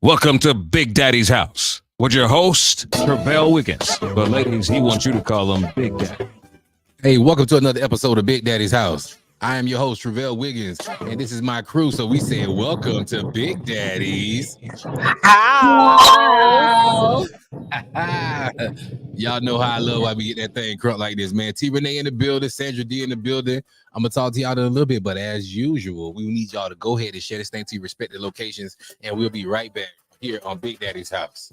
Welcome to Big Daddy's house with your host, Travell Wiggins. But ladies, he wants you to call him Big Daddy. Hey, welcome to another episode of Big Daddy's house. I am your host, Travell Wiggins, and this is my crew. So we said, welcome to Big Daddy's Wow. Y'all know how I love why we get that thing crunk like this, man. T Renee in the building, Sandra D in the building. I'm gonna talk to y'all in a little bit, but as usual, we need y'all to go ahead and share this thing to your respective locations, and we'll be right back here on Big Daddy's house.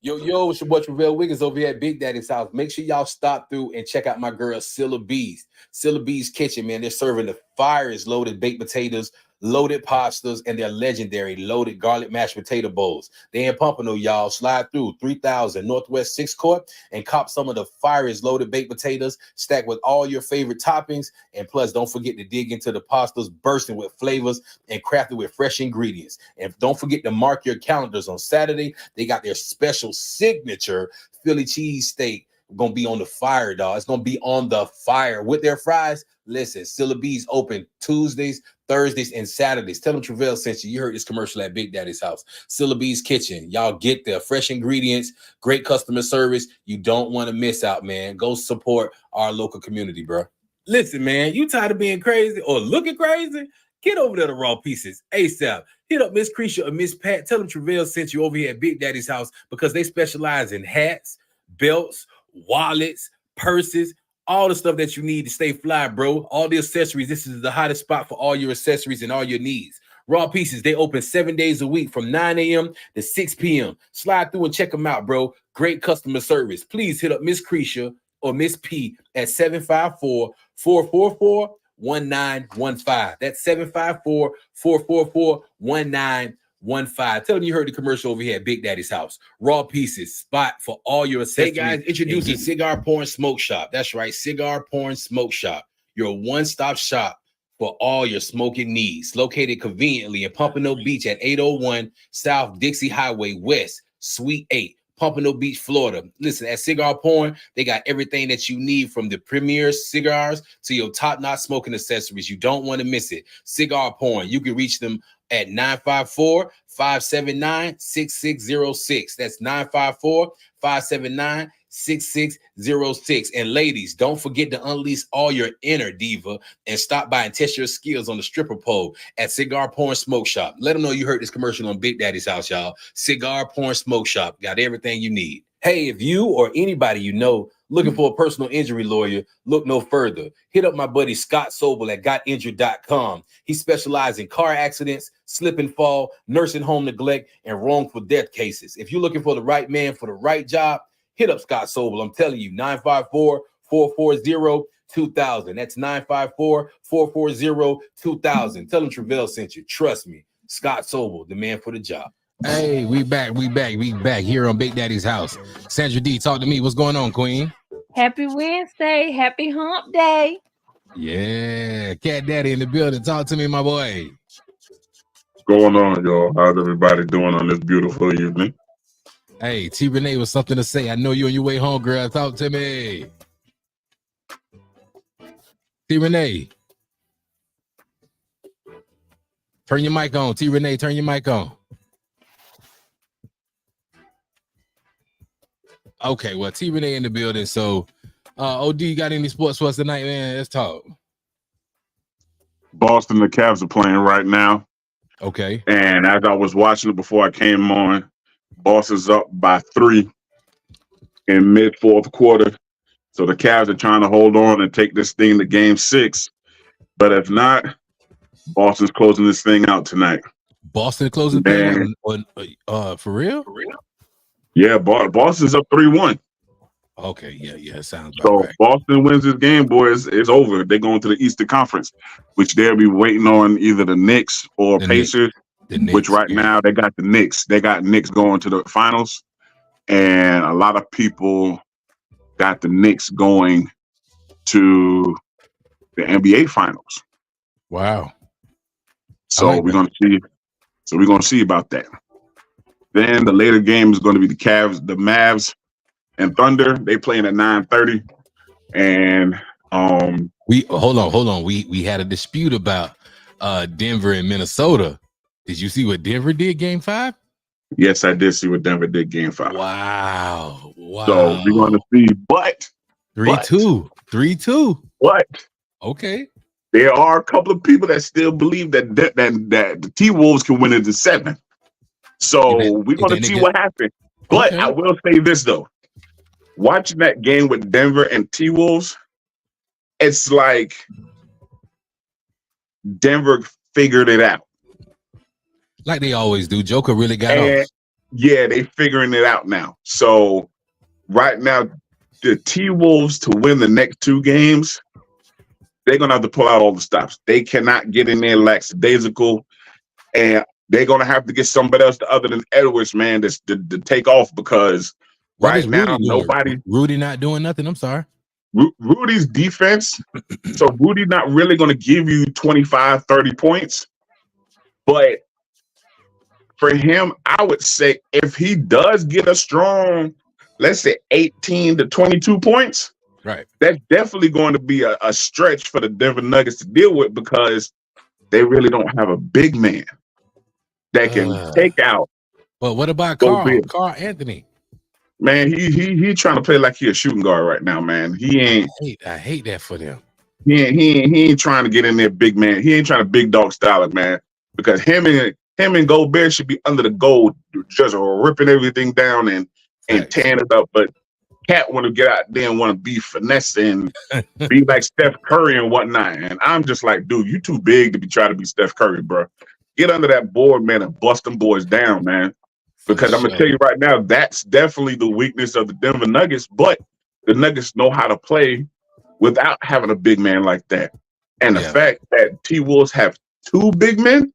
Yo, it's your boy Travell Wiggins over here at Big Daddy's house. Make sure y'all stop through and check out my girl Cilla B's. Cilla B's Kitchen, man. They're serving the fires loaded baked potatoes, loaded pastas, and their legendary loaded garlic mashed potato bowls. They in Pompano, y'all. Slide through 3000 Northwest 6th Court and cop some of the fires loaded baked potatoes stacked with all your favorite toppings. And plus, don't forget to dig into the pastas bursting with flavors and crafted with fresh ingredients. And don't forget to mark your calendars on Saturday. They got their special signature Philly cheesesteak. Gonna be on the fire, dog. It's gonna be on the fire with their fries. Listen, Cilla B's open Tuesdays, Thursdays, and Saturdays. Tell them Travell sent you. You heard this commercial at Big Daddy's house. Cilla B's Kitchen. Y'all get there. Fresh ingredients, great customer service. You don't want to miss out, man. Go support our local community, bro. Listen, man, you tired of being crazy or looking crazy? Get over there to Raw Pieces ASAP. Hit up Miss Creisha or Miss Pat. Tell them Travell sent you over here at Big Daddy's house because they specialize in hats, belts, wallets, purses, all the stuff that you need to stay fly, bro. All the accessories. This is the hottest spot for all your accessories and all your needs. Raw Pieces, they open 7 days a week from 9 a.m. to 6 p.m. Slide through and check them out, bro. Great customer service. Please hit up Miss Creisha or Miss P at 754-444-1915. That's 754-444-1915. Tell them you heard the commercial over here at Big Daddy's house. Raw Pieces, spot for all your accessories. Hey guys, introducing Cigar Porn Smoke Shop. That's right, Cigar Porn Smoke Shop. Your one-stop shop for all your smoking needs. Located conveniently in Pompano Beach at 801 South Dixie Highway West, Suite 8. Pompano Beach, Florida. Listen, at Cigar Porn, they got everything that you need from the premier cigars to your top-notch smoking accessories. You don't want to miss it. Cigar Porn, you can reach them at 954-579-6606. That's 954-579-6606. And ladies, don't forget to unleash all your inner diva and stop by and test your skills on the stripper pole at Cigar Porn Smoke Shop. Let them know you heard this commercial on Big Daddy's house, y'all. Cigar Porn Smoke Shop. Got everything you need. Hey, if you or anybody you know looking for a personal injury lawyer, look no further. Hit up my buddy Scott Sobel at gotinjured.com. He specializes in car accidents, slip and fall, nursing home neglect, and wrongful death cases. If you're looking for the right man for the right job, hit up Scott Sobel. I'm telling you, 954-440-2000. That's 954-440-2000. Tell him Travell sent you. Trust me. Scott Sobel, the man for the job. Hey, we back here on Big Daddy's house. Sandra D, talk to me. What's going on, Queen? Happy Wednesday. Happy hump day. Yeah, Cat Daddy in the building. Talk to me, my boy. What's going on, y'all? How's everybody doing on this beautiful evening? Hey, T Renee was something to say. I know you on your way home, girl. Talk to me. T Renee. Turn your mic on. T Renee, turn your mic on. Okay, well, T Renee in the building. So, OD, you got any sports for us tonight, man? Let's talk. Boston, the Cavs are playing right now. Okay. And as I was watching it before I came on, Boston's up by 3 in mid-fourth quarter. So the Cavs are trying to hold on and take this thing to game 6. But if not, Boston's closing this thing out tonight. Boston closing thing for real? Yeah, Boston's up 3-1. Okay, yeah, sounds so right. Boston wins this game, boys. It's over. They're going to the Eastern Conference, which they'll be waiting on either the Knicks or Pacers. Which right now they got the Knicks. They got Knicks going to the finals, and a lot of people got the Knicks going to the NBA finals. Wow. So we're gonna see So we're gonna see about that. Then the later game is going to be the Mavs, and Thunder. They playing at 9:30, and we hold on. We had a dispute about Denver and Minnesota. Did you see what Denver did Game 5? Yes, I did see what Denver did Game 5. Wow. So we're going to see, but 3-2. But okay, there are a couple of people that still believe that the T-Wolves can win it to 7. So we're going to see what happens. But I will say this though, watching that game with Denver and T-Wolves, it's like Denver figured it out. Like they always do. Joker really got off. Yeah, they figuring it out now. So right now, the T-Wolves to win the next 2 games, they're going to have to pull out all the stops. They cannot get in there lackadaisical, and they're going to have to get somebody else other than Edwards, man, to take off, because right now, Rudy not doing nothing. I'm sorry. Rudy's defense. So Rudy not really going to give you 25, 30 points. But for him, I would say if he does get a strong, let's say 18 to 22 points, right, that's definitely going to be a stretch for the Denver Nuggets to deal with, because they really don't have a big man that can take out. But what about Carl Anthony? Man, he trying to play like he a shooting guard right now, man. He ain't. I hate that for them. He ain't trying to get in there big man. He ain't trying to big dog style it, man. Because him and Gobert should be under the goal, just ripping everything down and tearing it up. But Cat want to get out there and want to be finesse and be like Steph Curry and whatnot. And I'm just like, dude, you too big to be trying to be Steph Curry, bro. Get under that board, man, and bust them boys down, man. Because I'm gonna tell you right now, that's definitely the weakness of the Denver Nuggets. But the Nuggets know how to play without having a big man like that. And the fact that T-Wolves have 2 big men,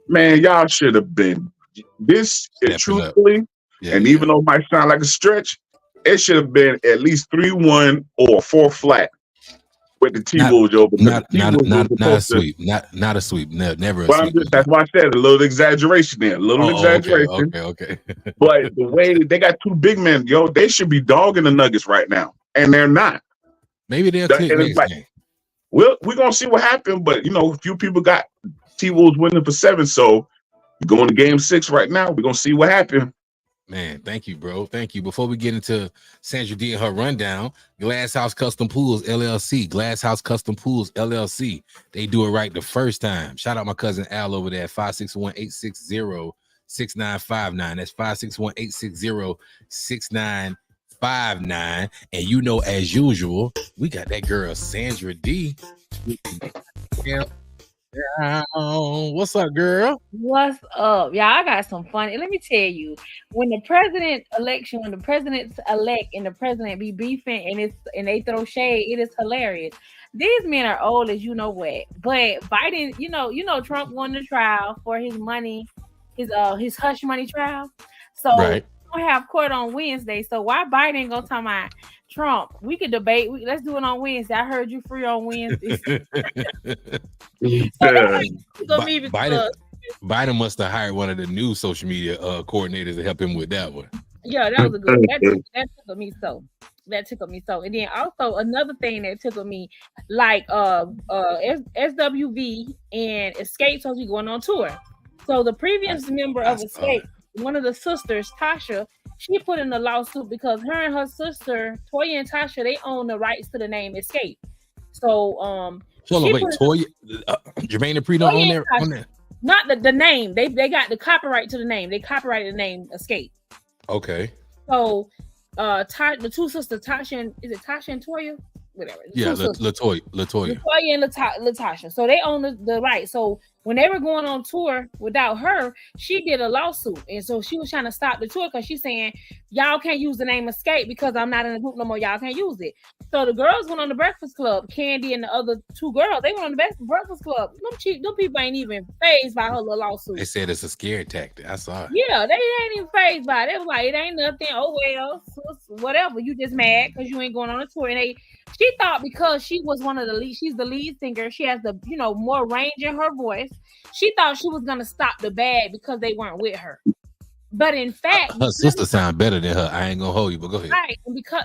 man, y'all should have been. This is truthfully, even though it might sound like a stretch, it should have been at least 3-1 or 4 flat with the T-Wolves over. Not a sweep. Not a sweep. Never a sweep. That's why I said a little exaggeration there. Exaggeration. Okay. But the way that they got 2 big men, they should be dogging the Nuggets right now, and they're not. Maybe they'll click next game. We're gonna see what happened, but a few people got T-Wolves winning for 7, so we're going to game 6 right now. We're gonna see what happened. Man, thank you, bro. Thank you. Before we get into Sandra D and her rundown, Glass House Custom Pools LLC. Glass House Custom Pools LLC. They do it right the first time. Shout out my cousin Al over there at 561-860-6959. That's 561-860-6959. And as usual, we got that girl Sandra D. What's up, girl? What's up, y'all? I got some fun. Let me tell you, when the president's elect and the president be beefing and they throw shade, it is hilarious. These men are old as you know what, but Biden, you know, Trump won the trial for his money, his hush money trial. So we don't have court on Wednesday. So why Biden gonna talk about Trump? We could debate. Let's do it on Wednesday. I heard you free on Wednesday. Biden must have hired one of the new social media coordinators to help him with that one. Yeah, that was a good. That tickled me so. And then also another thing that tickled me, like SWV and Escape supposed to be going on tour. So the previous member of Escape, one of the sisters, Tasha, she put in a lawsuit because her and her sister, Toya and Tasha, they own the rights to the name Escape. So Toya, Jermaine Dupri don't own that. Not the name. They got the copyright to the name. They copyrighted the name Escape. Okay. So the 2 sisters, Tasha and Toya? Whatever. Latoya and Latasha. So they own the right. So when they were going on tour without her, she did a lawsuit. And so she was trying to stop the tour because she's saying, y'all can't use the name Escape because I'm not in the group no more. Y'all can't use it. So the girls went on the Breakfast Club. Candy and the other two girls, they went on the Breakfast Club. Them people ain't even fazed by her little lawsuit. They said it's a scare tactic. I saw it. Yeah, they ain't even fazed by it. They was like, it ain't nothing. Oh well, whatever. You just mad because you ain't going on a tour. And she thought because she was one of the lead, she's the lead singer. She has the more range in her voice. She thought she was gonna stop the bag because they weren't with her. But in fact, her sister sound better than her. I ain't gonna hold you, but go ahead. Right,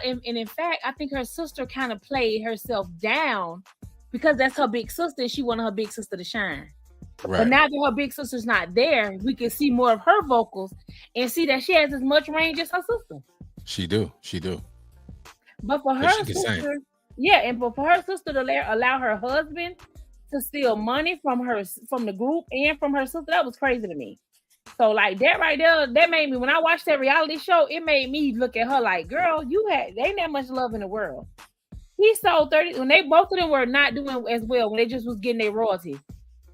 and in fact, I think her sister kind of played herself down because that's her big sister, and she wanted her big sister to shine. Right. But now that her big sister's not there, we can see more of her vocals and see that she has as much range as her sister. She do. But for her sister, but for her sister to allow her husband to steal money from the group and from her sister, that was crazy to me. So like that right there, that made me, when I watched that reality show, it made me look at her like, girl, there ain't that much love in the world. He sold 30 when both of them were not doing as well, when they just was getting their royalties.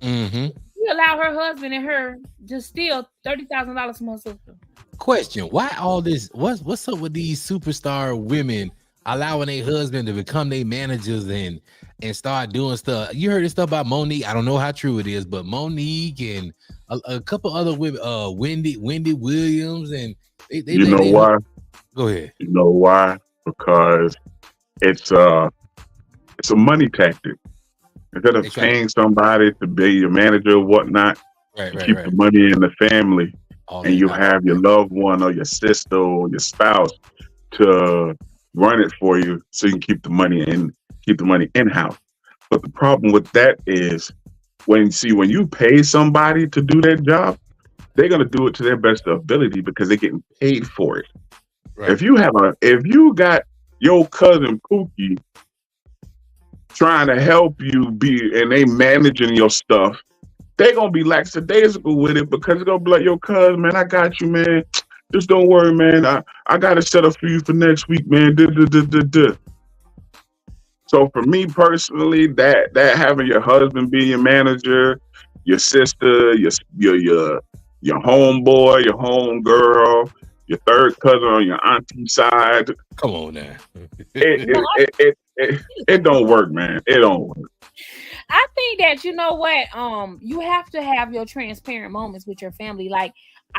Mm-hmm. He allowed her husband and her to steal $30,000 from her sister. Question: why all this? What's up with these superstar women allowing their husband to become their managers and start doing stuff? You heard this stuff about Monique. I don't know how true it is, but Monique and a couple other women, Wendy Williams, and they why? Go ahead. You know why? Because it's a money tactic. Instead of paying somebody to be your manager or whatnot, keep the money in the family, and you have your loved one or your sister or your spouse to run it for you, so you can keep the money in-house. But the problem with that is when you pay somebody to do that job, they're gonna do it to their best ability because they're getting paid for it. Right. If you got your cousin Pookie trying to help you and they managing your stuff, they're gonna be lackadaisical with it because they're gonna be like, yo, cousin, man, I got you, man. Just don't worry, man. I got it set up for you for next week, man. So for me personally, that having your husband be your manager, your sister, your homeboy, your homegirl, your third cousin on your auntie side. Come on now. It don't work, man. It don't work. I think that you have to have your transparent moments with your family. Like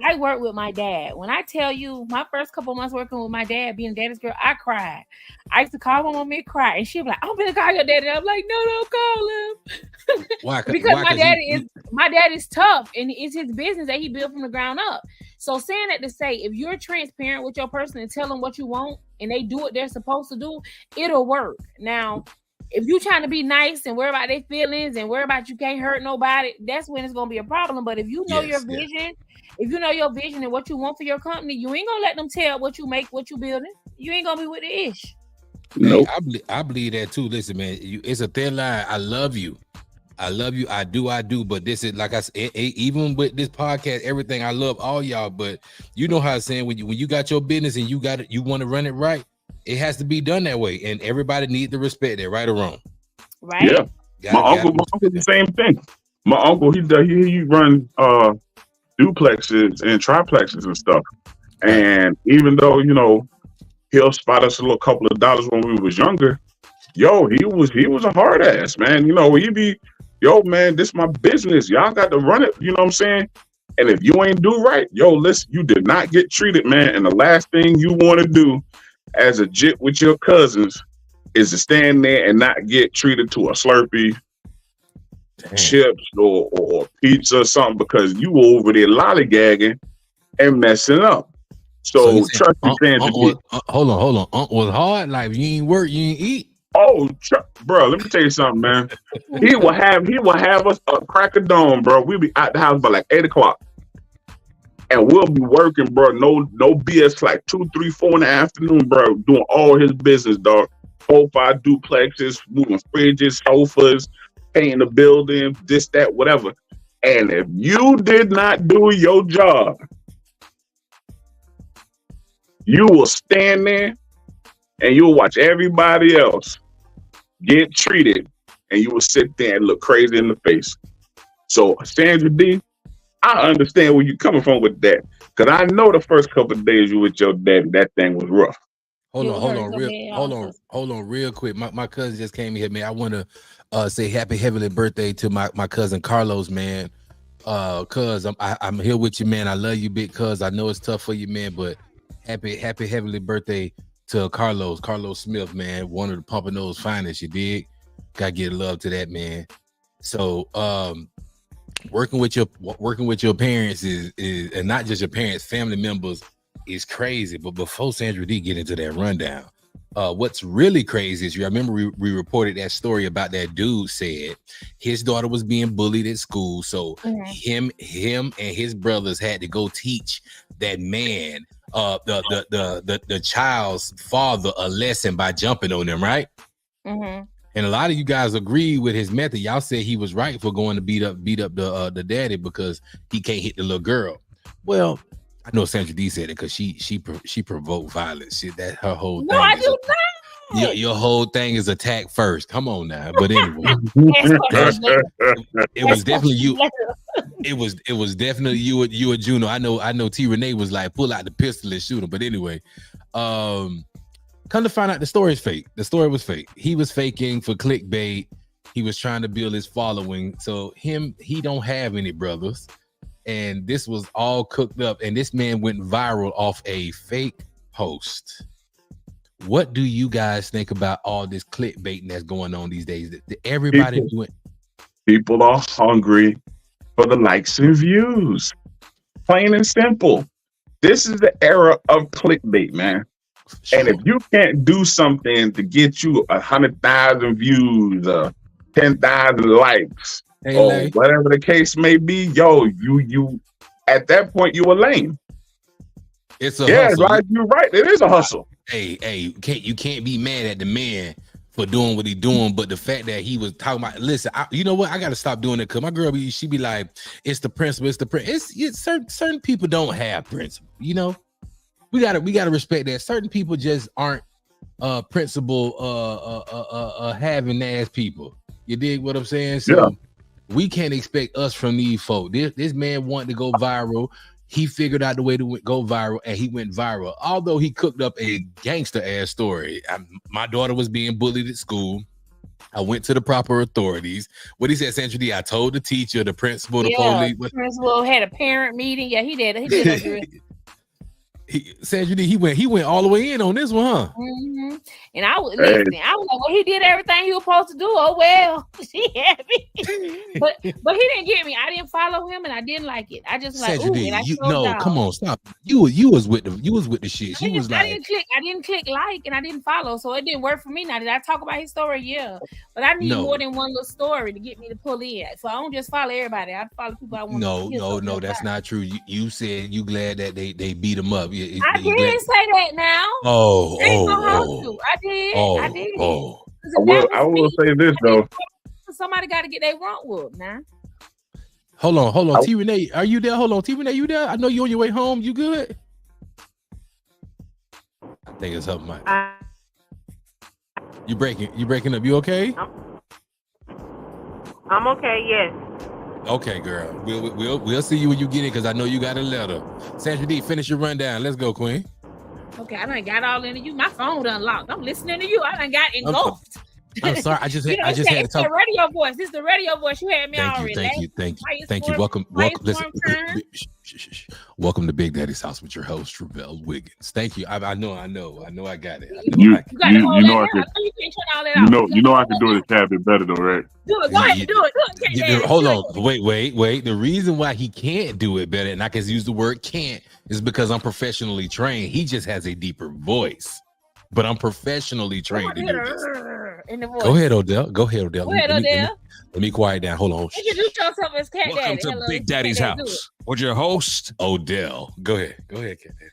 I work with my dad. When I tell you my first couple months working with my dad, being daddy's girl, I cried. I used to call my mom and cry, and she'd be like, "I'm gonna call your daddy." I'm like, "No, don't call him." Why? Because my dad is tough, and it's his business that he built from the ground up. So saying that to say, if you're transparent with your person and tell them what you want, and they do what they're supposed to do, it'll work. Now, if you're trying to be nice and worry about their feelings and worry about you can't hurt nobody, that's when it's gonna be a problem. But if you know your vision, if you know your vision and what you want for your company, you ain't gonna let them tell what you make, what you building. You ain't gonna be with the ish. Nope. Hey, I believe that too. Listen, man, it's a thin line. I love you. I do. But this is, like I said, even with this podcast, everything, I love all y'all. But you know how I'm saying, when you got your business and you got it, you want to run it right. It has to be done that way, and everybody needs to respect that, right or wrong. Right. Yeah. My uncle the same thing. My uncle, he run duplexes and triplexes and stuff. And even though he'll spot us a little couple of dollars when we was younger, he was a hard ass, man. He'd be, yo, man, this is my business. Y'all got to run it. You know what I'm saying? And if you ain't do right, yo, listen, you did not get treated, man. And the last thing you want to do as a jit with your cousins is to stand there and not get treated to a Slurpee, chips, or pizza or something because you were over there lollygagging and messing up. So trust me, hold on. Unc was hard. Like, you ain't work, you ain't eat. Oh, bro, let me tell you something, man. He will have us a crack of dawn, bro. We'll be out the house by like 8:00. And we'll be working, bro. No BS, like 2, 3, 4 in the afternoon, bro. Doing all his business, dog. 4, 5 duplexes, moving fridges, sofas, painting the building, this, that, whatever. And if you did not do your job, you will stand there and you'll watch everybody else get treated, and you will sit there and look crazy in the face. So, Sandra D, I understand where you're coming from with that, because I know the first couple of days you with your dad, that thing was rough. Hold on, real quick. My cousin just came here, man. I want to say happy heavenly birthday to my cousin Carlos, man. Cuz I'm here with you, man. I love you, big cuz. I know it's tough for you, man, but happy heavenly birthday to Carlos Smith, man. One of the Pompano's finest, you dig? Gotta get love to that, man. So working with your parents is and not just your parents, family members is crazy. But before Sandra D get into that rundown, what's really crazy is you remember we reported that story about that dude said his daughter was being bullied at school, so him and his brothers had to go teach that man the child's father a lesson by jumping on them, right? And a lot of you guys agree with his method. Y'all said he was right for going to beat up the daddy because he can't hit the little girl. Well, I know Sandra D said it because she provoked violence. Shit, that her whole thing. No, I do not. Your whole thing is attack first. Come on now. But anyway, it was definitely you. It was definitely you or Juno. I know T Renee was like, pull out the pistol and shoot him. But anyway, come to find out the story is fake. The story was fake. He was faking for clickbait. He was trying to build his following. So he don't have any brothers. And this was all cooked up. And this man went viral off a fake post. What do you guys think about all this clickbaiting that's going on these days? Everybody doing. People are hungry for the likes and views. Plain and simple. This is the era of clickbait, man. Sure. And if you can't do something to get you 100,000 views, 10,000 likes, or whatever the case may be, you at that point you a lame. It's a hustle. Right. You're right. It is a hustle. Hey, you can't be mad at the man for doing what he doing, but the fact that he was talking about, listen, you know what? I got to stop doing it because my girl, she be like, it's the principle, it's certain people don't have principle, you know. We gotta respect that. Certain people just aren't principle having ass people. You dig what I'm saying? So we can't expect us from these folk. This man wanted to go viral. He figured out the way to go viral, and he went viral. Although he cooked up a gangster ass story. My daughter was being bullied at school. I went to the proper authorities. What he said, Sandra D, I told the teacher, the principal, the police. The principal had a parent meeting. Yeah, he did. He did. Sandra D, he went all the way in on this one, huh? Mm-hmm. And I was like, well, he did everything he was supposed to do. Oh well, she had me, but he didn't get me. I didn't follow him, and I didn't like it. I just like, Sandra D, come on, stop. You was with the shit. She was like, I didn't click like, and I didn't follow, so it didn't work for me. Now, did I talk about his story? Yeah, but I need more than one little story to get me to pull in. So I don't just follow everybody. I follow people I want. No, that's not true. You said you glad that they beat him up. I didn't say that now. I did. I will say this though. Somebody got to get their rump whooped now. Hold on. T Renee, are you there? Hold on, T Renee, you there? I know you on your way home. You good? I think it's up, Mike. You breaking up? You okay? I'm okay. Yes. Okay, girl. We'll see you when you get in because I know you got a letter. Sandra D, finish your rundown. Let's go, Queen. Okay, I done got all into you. My phone done locked. I'm listening to you. I done got engulfed. I'm sorry. I just had to talk. The radio voice. This is the radio voice. You had me already. Thank you. Welcome. Welcome to Big Daddy's House with your host, Travell Wiggins. Thank you. I know. I got it. You know I can do it a tad bit better though, right? Do it. Go ahead. Do it. Hold on. Wait. The reason why he can't do it better, and I can use the word can't, is because I'm professionally trained. He just has a deeper voice. But I'm professionally trained to do this. Go ahead, Odell. Let me quiet down. Hold on. Introduce yourself as Cat Welcome Daddy. to Big Daddy's House with your host, Odell. Go ahead, Cat Daddy.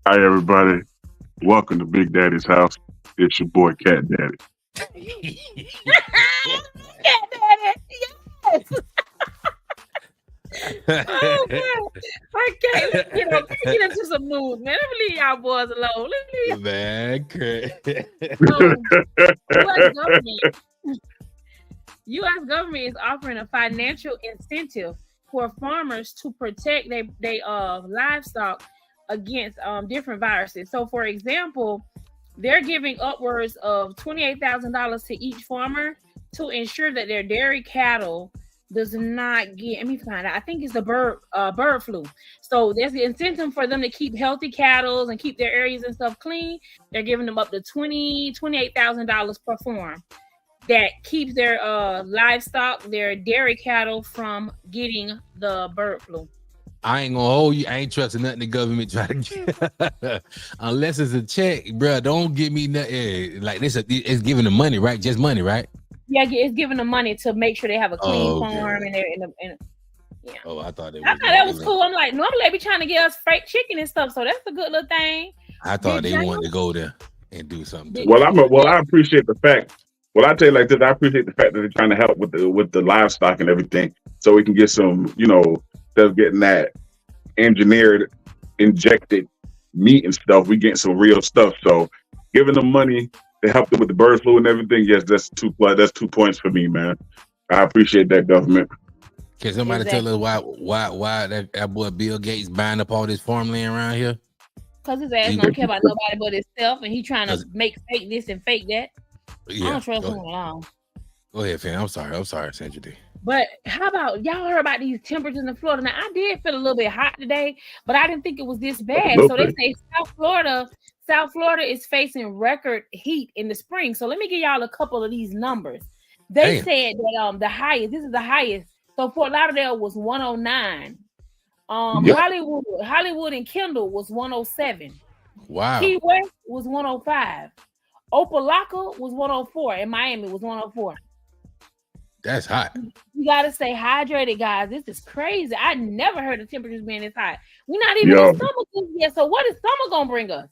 Hi, everybody. Welcome to Big Daddy's House. It's your boy, Cat Daddy. Cat Daddy. Yes. Oh man, okay, let's get into some news, man. Let me leave y'all boys alone. U.S. government is offering a financial incentive for farmers to protect their livestock against different viruses. So, for example, they're giving upwards of $28,000 to each farmer to ensure that their dairy cattle does not get. Let me find out. I think it's the bird flu. So there's the incentive for them to keep healthy cattle and keep their areas and stuff clean. They're giving them up to $28,000 per farm. That keeps their livestock, their dairy cattle from getting the bird flu. I ain't gonna hold you. I ain't trusting nothing the government try to get unless it's a check, bro. Don't give me nothing like this. It's giving them money, right? Just money, right? Yeah, it's giving them money to make sure they have a clean farm and they're in. Yeah. Oh, I thought that was cool. I'm like, normally they be trying to get us fake chicken and stuff, so that's a good little thing. I thought they wanted to go there and do something. Well, I appreciate the fact. Well, I tell you like this, I appreciate the fact that they're trying to help with the livestock and everything, so we can get some, instead of getting that engineered, injected meat and stuff, we getting some real stuff. So giving them money to help them with the bird flu and everything, yes, that's 2 points for me, man. I appreciate that, government. Can somebody tell us why that boy Bill Gates buying up all this farmland around here? Because his ass don't care about nobody but himself, and he trying to make fake this and fake that. Yeah, I don't trust him at all. Go ahead, fam. I'm sorry, Sandra D. But how about y'all heard about these temperatures in Florida? Now, I did feel a little bit hot today, but I didn't think it was this bad. So they say South Florida is facing record heat in the spring. So let me give y'all a couple of these numbers. They said that this is the highest. So Fort Lauderdale was 109. Hollywood and Kendall was 107. Wow. Key West was 105. Opelika was 104, and Miami was 104. That's hot. You gotta stay hydrated, guys. This is crazy. I never heard of temperatures being this hot. We're not even in summer yet. So what is summer gonna bring us?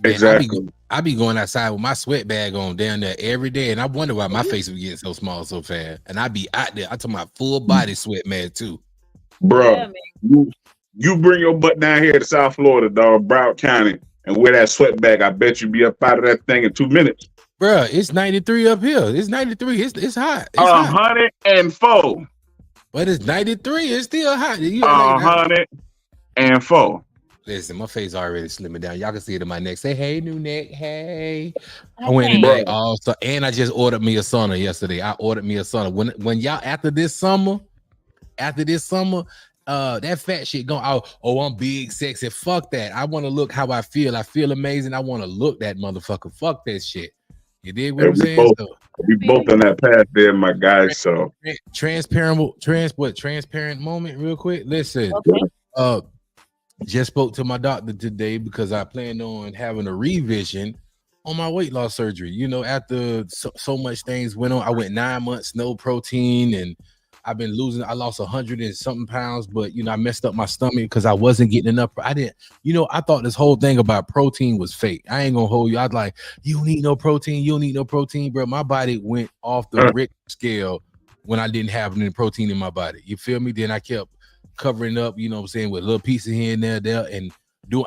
Exactly. I be going outside with my sweat bag on down there every day, and I wonder why my face was getting so small so fast. And I be out there. I talking about full body sweat, man, too. Bro, you bring your butt down here to South Florida, dog, Broward County, and wear that sweat bag. I bet you be up out of that thing in 2 minutes. Bro, it's 93 up here. It's 93. It's hot. It's 104. But it's 93. It's still hot. 104. Listen, my face already slimming down. Y'all can see it in my neck. Say, hey, new neck. Hey. I went in there also, and I just ordered me a sauna yesterday. I ordered me a sauna. When y'all after this summer, that fat shit going, I'm big, sexy. Fuck that. I want to look how I feel. I feel amazing. I want to look that motherfucker. Fuck that shit. You did what I'm saying? We both on that path there, my guys. So transparent moment, real quick. Listen, just spoke to my doctor today because I planned on having a revision on my weight loss surgery. After so much things went on, I went 9 months, no protein, and I've been losing. I lost 100 and something pounds, but I messed up my stomach because I wasn't getting enough. I thought this whole thing about protein was fake. I ain't gonna hold you. I was like, you don't need no protein. You don't need no protein, bro. My body went off the Richter scale when I didn't have any protein in my body. You feel me? Then I kept covering up, with a little piece of here and there, and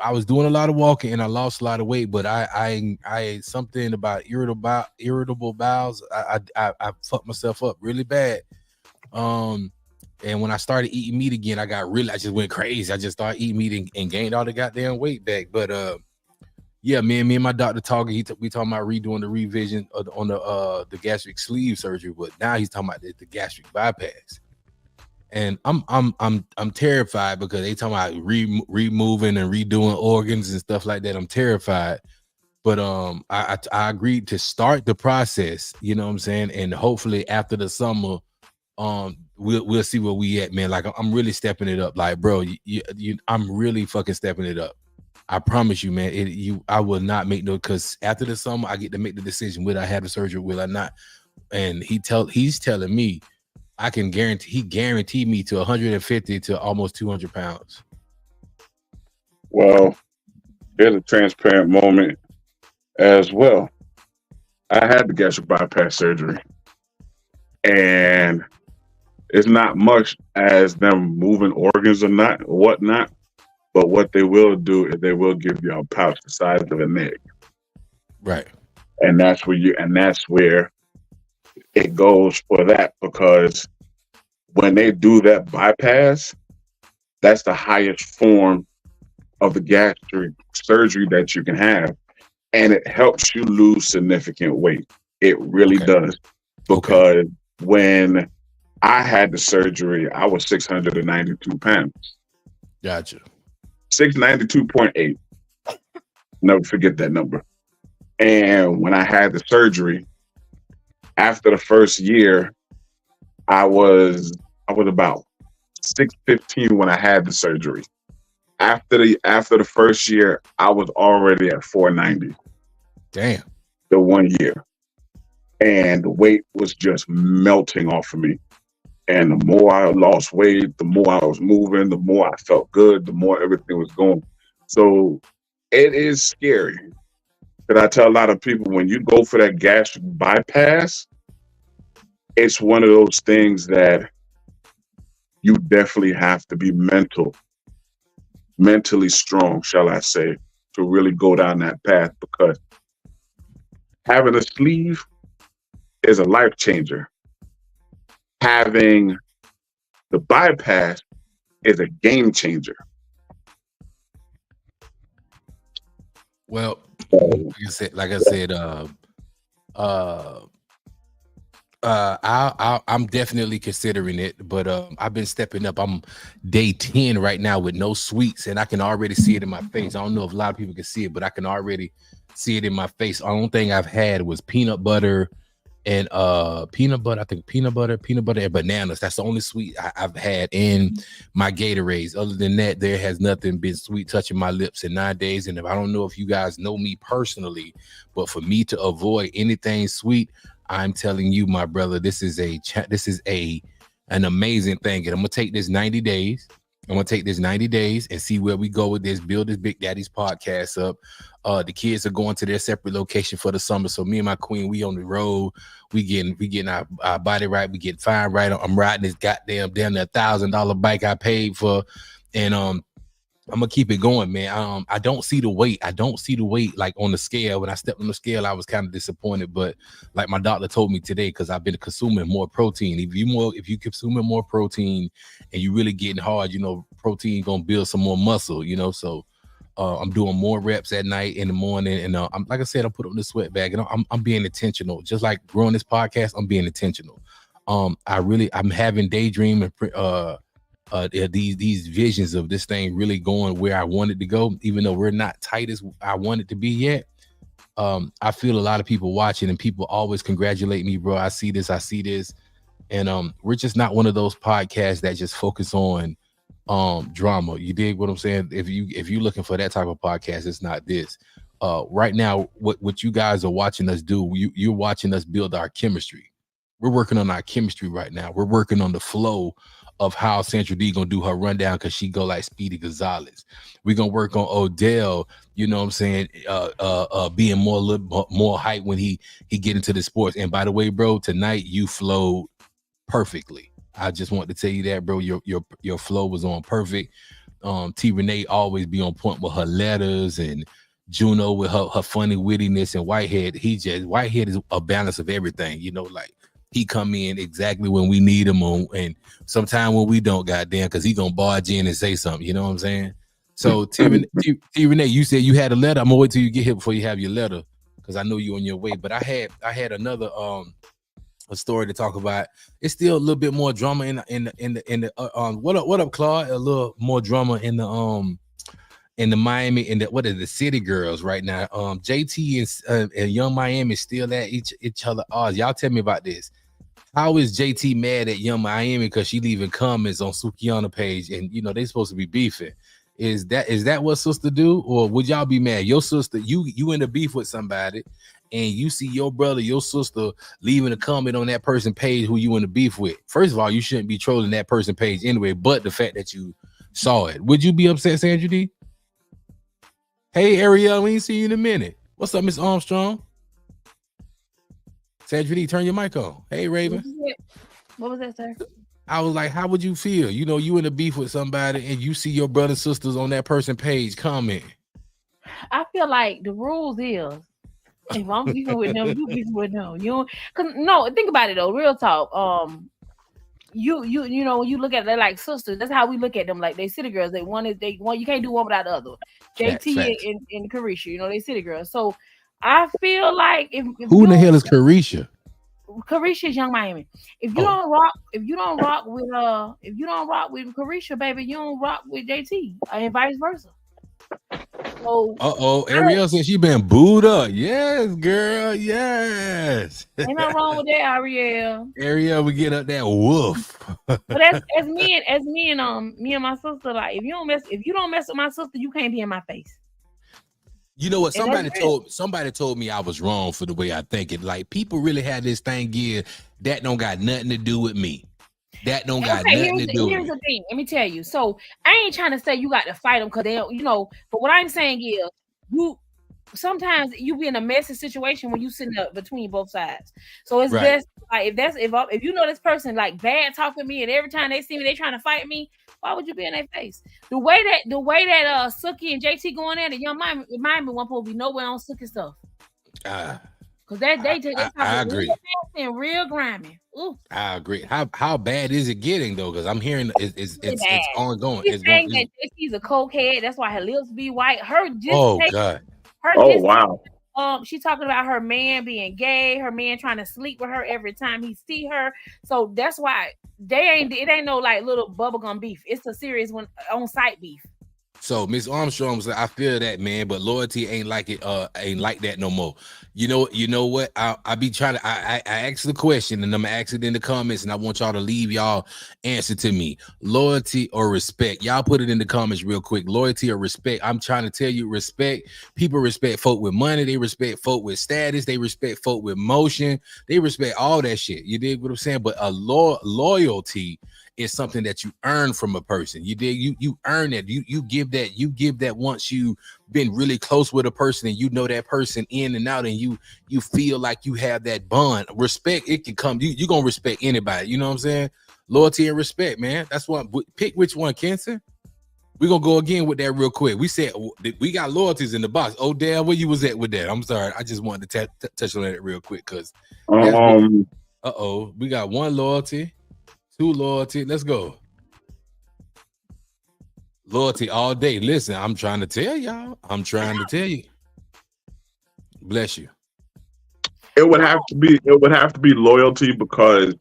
I was doing a lot of walking and I lost a lot of weight, but I something about irritable bowels. I fucked myself up really bad. And when I started eating meat again, I just went crazy. I just started eating meat and gained all the goddamn weight back. But me and my doctor talking. We talking about redoing the revision on the gastric sleeve surgery, but now he's talking about the gastric bypass. And I'm terrified because they talking about removing and redoing organs and stuff like that. I'm terrified. But I agreed to start the process. You know what I'm saying? And hopefully after the summer, we'll see where we at, man. Like I'm really stepping it up. Like, bro, I'm really fucking stepping it up. I promise you, man. I will not make because after the summer I get to make the decision whether I have the surgery, will I not. And he's telling me I can guarantee. He guaranteed me to 150 to almost 200 pounds. Well, here's a transparent moment as well. I had the gastric bypass surgery, and it's not much as them moving organs or whatnot, but what they will do is they will give you a pouch the size of a neck. Right. And that's where it goes for that, because when they do that bypass, that's the highest form of the gastric surgery that you can have, and it helps you lose significant weight. It really does. Because when I had the surgery, I was 692 pounds. Gotcha. 692.8. Never forget that number. And when I had the surgery, after the first year, I was about 615 when I had the surgery. After the first year, I was already at 490. Damn. The 1 year. And the weight was just melting off of me. And the more I lost weight, the more I was moving, the more I felt good, the more everything was going. So it is scary. But I tell a lot of people, when you go for that gastric bypass, it's one of those things that you definitely have to be mentally strong, shall I say, to really go down that path, because having a sleeve is a life changer. Having the bypass is a game changer. Well, like I said, I'm definitely considering it, but I've been stepping up. I'm day 10 right now with no sweets, and I can already see it in my face. I don't know if a lot of people can see it, but I can already see it in my face. The only thing I've had was peanut butter and peanut butter and bananas. That's the only sweet I've had in my Gatorades. Other than that, there has nothing been sweet touching my lips in 9 days. And if I don't know if you guys know me personally, but for me to avoid anything sweet, I'm telling you, my brother, this is an amazing thing. And I'm gonna take this 90 days. I'm gonna take this 90 days and see where we go with this. Build this Big Daddy's podcast up. The kids are going to their separate location for the summer. So me and my queen, we on the road. We getting our body right. We getting fine right. I'm riding this goddamn $1,000 bike I paid for, and I'm gonna keep it going, man. I don't see the weight. Like on the scale. When I stepped on the scale, I was kind of disappointed. But like my doctor told me today, because I've been consuming more protein. If you consuming more protein and you really getting hard, protein gonna build some more muscle. So I'm doing more reps at night, in the morning, and I'm, like I said, I'm putting on the sweat bag, and I'm being intentional. Just like growing this podcast, I'm being intentional. I'm having daydream and these visions of this thing really going where I want it to go, even though we're not tight as I want it to be yet. I feel a lot of people watching, and people always congratulate me, bro. I see this, and we're just not one of those podcasts that just focus on drama. You dig what I'm saying? If you're looking for that type of podcast, it's not this. Right now, what you guys are watching us do, you're watching us build our chemistry. We're working on our chemistry right now. We're working on the flow of how Sandra D gonna do her rundown, because she go like Speedy Gonzalez. We're gonna work on Odell, you know what I'm saying, being a little more hype when he get into the sports. And by the way, bro, tonight you flowed perfectly. I just want to tell you that, bro. Your flow was on perfect. T Renee always be on point with her letters, and Juno with her funny wittiness, and Whitehead. Whitehead is a balance of everything, like he come in exactly when we need him on, and sometime when we don't, goddamn, because he gonna barge in and say something, you know what I'm saying? So T Renee, you said you had a letter. I'm gonna wait till you get here before you have your letter, because I know you on your way. But I had another a story to talk about. It's still a little bit more drama in the what up Claude? A little more drama in the Miami, in the City Girls right now. JT and Young Miami still at each other odds. Y'all tell me about this. How is JT mad at Young Miami because she leaving comments on Sukihana page, and they supposed to be beefing? Is that what sister do, or would y'all be mad? Your sister, you in a beef with somebody, and you see your brother, your sister leaving a comment on that person page who you in a beef with. First of all, you shouldn't be trolling that person page anyway, but the fact that you saw it, would you be upset, Sandra D? Hey, Ariel, we ain't seen you in a minute. What's up, Miss Armstrong? Sandra D, turn your mic on. Hey, Raven. What was that, sir? I was like, how would you feel? You in a beef with somebody and you see your brothers and sisters on that person page comment. I feel like the rules is, if I'm beefing with them, you beefing with them. No, think about it though. Real talk. you know, when you look at them like sisters, that's how we look at them. Like they city girls. They you can't do one without the other. JT and Carisha, you know, they city girls. So I feel like if who in the hell is Carisha? Carisha is Young Miami. If you don't rock with Carisha, baby, you don't rock with JT, and vice versa. So, Ariel said she been booed up. Yes, girl. Yes. Ain't nothing wrong with that, Ariel. Ariel would get up that woof. But as me and my sister, like if you don't mess with my sister, you can't be in my face. You know what? Somebody told me I was wrong for the way I think it. Like people really had this thing here that don't got nothing to do with me. That don't got nothing to do with me. Here's the thing. Let me tell you. So I ain't trying to say you got to fight them because they don't, you know. But what I'm saying is, sometimes you be in a messy situation when you sitting up between both sides. So it's best like if you know this person like bad talking me, and every time they see me they trying to fight me. Why would you be in their face? The way that Suki and JT going at it, Young Miami one supposed to be nowhere on Suki stuff. Because I agree. And real grimy. Ooh. I agree. How bad is it getting though? Because I'm hearing it's ongoing. He's saying that JT's a cokehead. That's why her lips be white. Wow. She talking about her man being gay, her man trying to sleep with her every time he see her. So that's why it ain't no like little bubblegum beef. It's a serious one on site beef. So Miss Armstrong was like, I feel that, man, but loyalty ain't like that no more. You know what? I be trying to I ask the question and I'm gonna ask it in the comments and I want y'all to leave y'all answer to me. Loyalty or respect? Y'all put it in the comments real quick. Loyalty or respect? I'm trying to tell you respect. People respect folk with money, they respect folk with status, they respect folk with motion, they respect all that shit. You dig what I'm saying? But a loyalty is something that you earn from a person. You dig? You earn it. You give that once you've been really close with a person and you know that person in and out and you feel like you have that bond. Respect, it can come. You gonna respect anybody. You know what I'm saying? Loyalty and respect, man. That's what. Pick which one, Kenson. We're gonna go again with that real quick. We said we got loyalties in the box. Odell, where you was at with that? I'm sorry. I just wanted to touch on that real quick because we got one loyalty. 2 loyalty. Let's go. Loyalty all day. Listen, I'm trying to tell y'all. Bless you. It would have to be loyalty because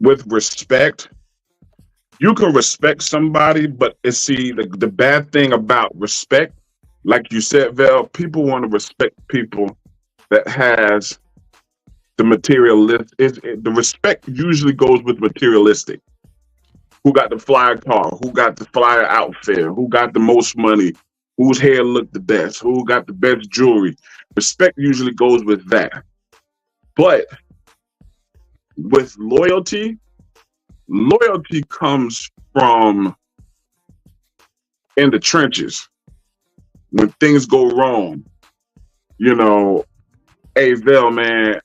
with respect, you can respect somebody, but the bad thing about respect, like you said, Val, people want to respect people that has the materialist. The respect usually goes with materialistic. Who got the flyer car? Who got the flyer outfit? Who got the most money? Whose hair looked the best? Who got the best jewelry? Respect usually goes with that. But with loyalty comes from in the trenches when things go wrong. You know, hey, Vel, man,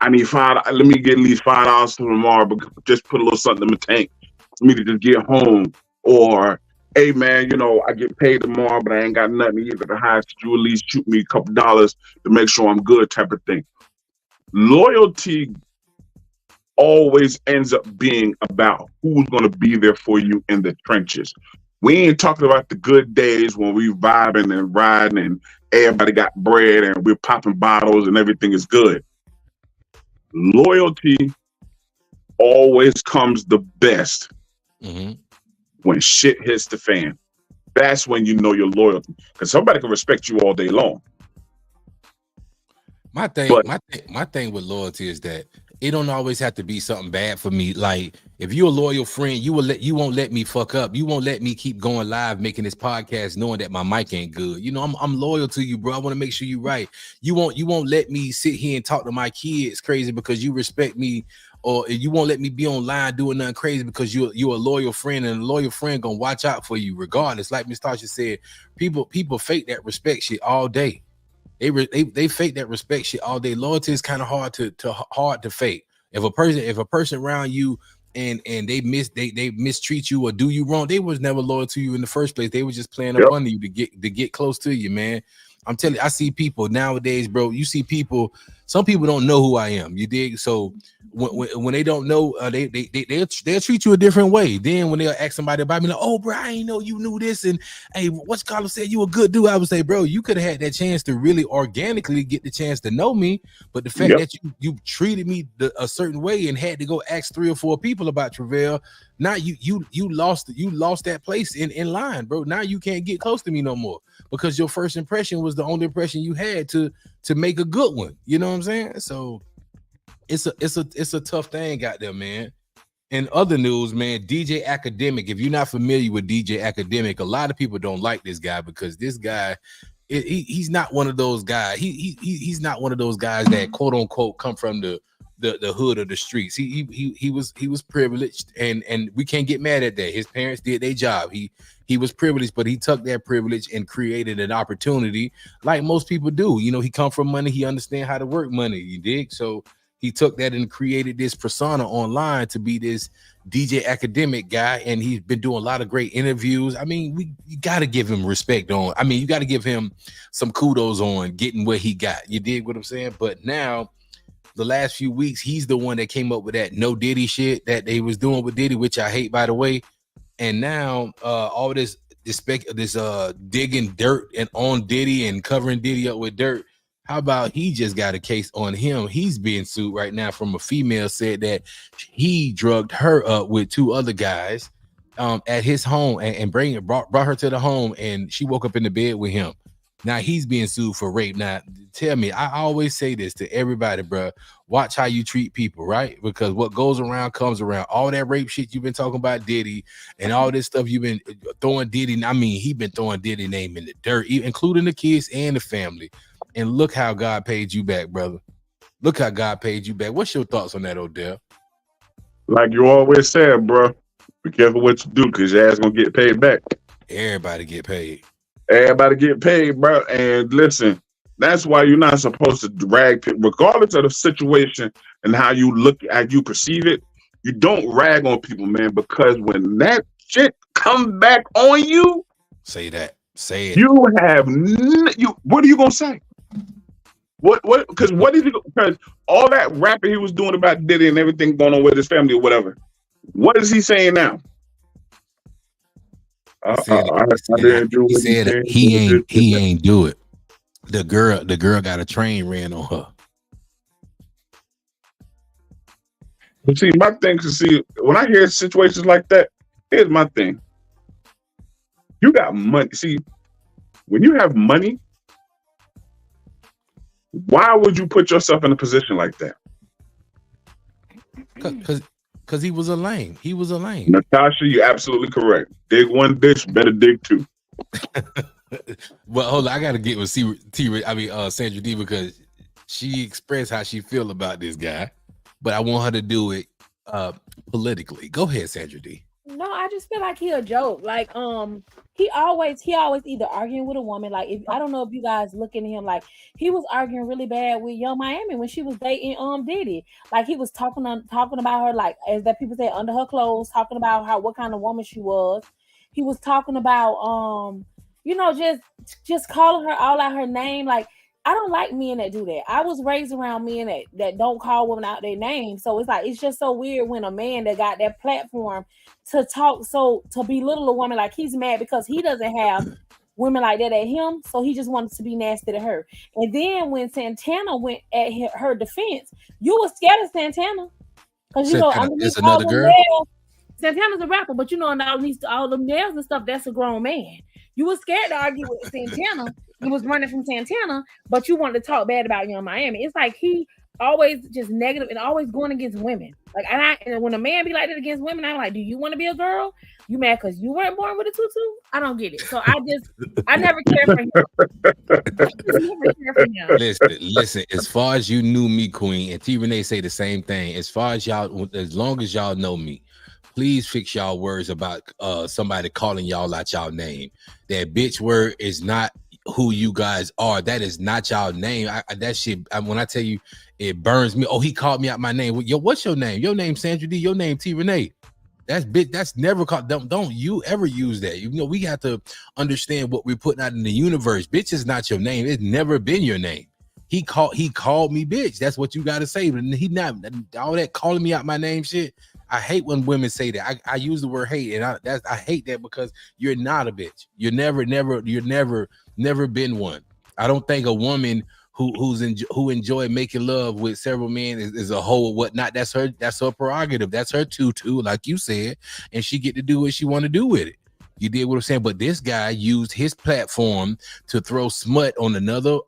I need $5. Let me get at least $5 for tomorrow, but just put a little something in my tank for me to just get home. Or, hey, man, you know, I get paid tomorrow, but I ain't got nothing either to hide. Could you at least shoot me a couple dollars to make sure I'm good, type of thing. Loyalty always ends up being about who's going to be there for you in the trenches. We ain't talking about the good days when we vibing and riding and everybody got bread and we're popping bottles and everything is good. Loyalty always comes the best when shit hits the fan. That's when you know your loyalty, because somebody can respect you all day long. My thing with loyalty is that it don't always have to be something bad for me. Like if you're a loyal friend, you won't let me fuck up. You won't let me keep going live making this podcast knowing that my mic ain't good. You know, I'm loyal to you, bro. I want to make sure you're right. You won't let me sit here and talk to my kids crazy because you respect me, or you won't let me be online doing nothing crazy because you're a loyal friend, and a loyal friend gonna watch out for you regardless. Like Ms. Tasha said, people fake that respect shit all day. They fake that respect shit all day. Loyalty is kind of hard to fake. If a person around you and they mistreat you or do you wrong, they was never loyal to you in the first place. They were just playing up under you to get close to you, man. I'm telling you, I see people nowadays, bro. You see people some people don't know who I am. You dig? So when they don't know, they'll treat you a different way. Then when they'll ask somebody about me, like, oh, bro, I ain't know you knew this, and hey, what's Carlos said you a good dude. I would say, bro, you could have had that chance to really organically get the chance to know me, but the fact that you treated me a certain way and had to go ask 3 or 4 people about Travell, now you lost that place in line, bro. Now you can't get close to me no more because your first impression was the only impression you had to make a good one. You know what I'm saying? So it's a tough thing out there, man. In other news, man, DJ Academic. If you're not familiar with DJ Academic, a lot of people don't like this guy because this guy, he's not one of those guys. He's not one of those guys that quote unquote come from the hood of the streets. He was privileged, and we can't get mad at that. His parents did their job. He was privileged, but he took that privilege and created an opportunity like most people do. You know, he come from money. He understand how to work money. You dig? So he took that and created this persona online to be this DJ Academic guy, and he's been doing a lot of great interviews. I mean, you got to give him respect on. I mean, you got to give him some kudos on getting what he got. You dig what I'm saying? But now, the last few weeks, he's the one that came up with that no Diddy shit that they was doing with Diddy, which I hate, by the way. And now all this digging dirt and on Diddy and covering Diddy up with dirt. How about he just got a case on him? He's being sued right now from a female said that he drugged her up with 2 other guys at his home and brought her to the home, and she woke up in the bed with him. Now he's being sued for rape. Now, tell me, I always say this to everybody, bro. Watch how you treat people, right? Because what goes around comes around. All that rape shit you've been talking about Diddy and all this stuff you've been throwing Diddy. I mean, he been throwing Diddy name in the dirt, including the kids and the family. And look how God paid you back, brother. Look how God paid you back. What's your thoughts on that, Odell? Like you always said, bro, be careful what you do because your ass gonna get paid back. Everybody get paid. Everybody get paid, bro. And listen, that's why you're not supposed to drag people, regardless of the situation and how you look at you perceive it. You don't rag on people, man, because when that shit come back on you, say it. You have what are you gonna say? What? Because what is it? Because all that rapping he was doing about Diddy and everything going on with his family or whatever. What is he saying now? He said he ain't do it. The girl got a train ran on her. But see, my thing is, when I hear situations like that, here's my thing. You got money. See, when you have money, why would you put yourself in a position like that? Because he was a lame. He was a lame. Natasha, you're absolutely correct. Dig one dish, better dig 2. Well, hold on. I got to get with Sandra D because she expressed how she feel about this guy, but I want her to do it politically. Go ahead, Sandra D. No, I just feel like he a joke. Like, he always either arguing with a woman. Like, if I don't know if you guys looking at him, like he was arguing really bad with Young Miami when she was dating Diddy. Like he was talking about her, like as that people say, under her clothes, talking about what kind of woman she was. He was talking about just calling her all out her name. Like, I don't like men that do that. I was raised around men that don't call women out their name. So it's like, it's just so weird when a man that got that platform to talk, to belittle a woman, like he's mad because he doesn't have women like that at him. So he just wanted to be nasty to her. And then when Santana went at her defense, you were scared of Santana. Because, it's another girl. Santana's a rapper, but all the nails and stuff, that's a grown man. You were scared to argue with Santana. He was running from Santana, but you wanted to talk bad about Young Miami. It's like he always just negative and always going against women. Like, and when a man be like that against women, I'm like, do you want to be a girl? You mad because you weren't born with a tutu? I don't get it. So I never cared for him. Listen. As far as you knew me, Queen, and T Renee say the same thing. As long as y'all know me, please fix y'all words about somebody calling y'all out y'all name. That bitch word is not who you guys are. That is not y'all name. That shit, when I tell you, it burns me. Oh, he called me out my name. Yo, what's your name? Your name Sandra D. Your name T Renee. That's never called. Don't you ever use that. We have to understand what we're putting out in the universe. Bitch is not your name. It's never been your name. He called me bitch. That's what you gotta say. But he not all that calling me out my name shit. I hate when women say that. I use the word hate, and I hate that because you're not a bitch. You're never been one. I don't think a woman who enjoy making love with several men is a whole whatnot. That's her prerogative. That's her tutu, like you said, and she get to do what she want to do with it. You did what I'm saying, but this guy used his platform to throw smut on another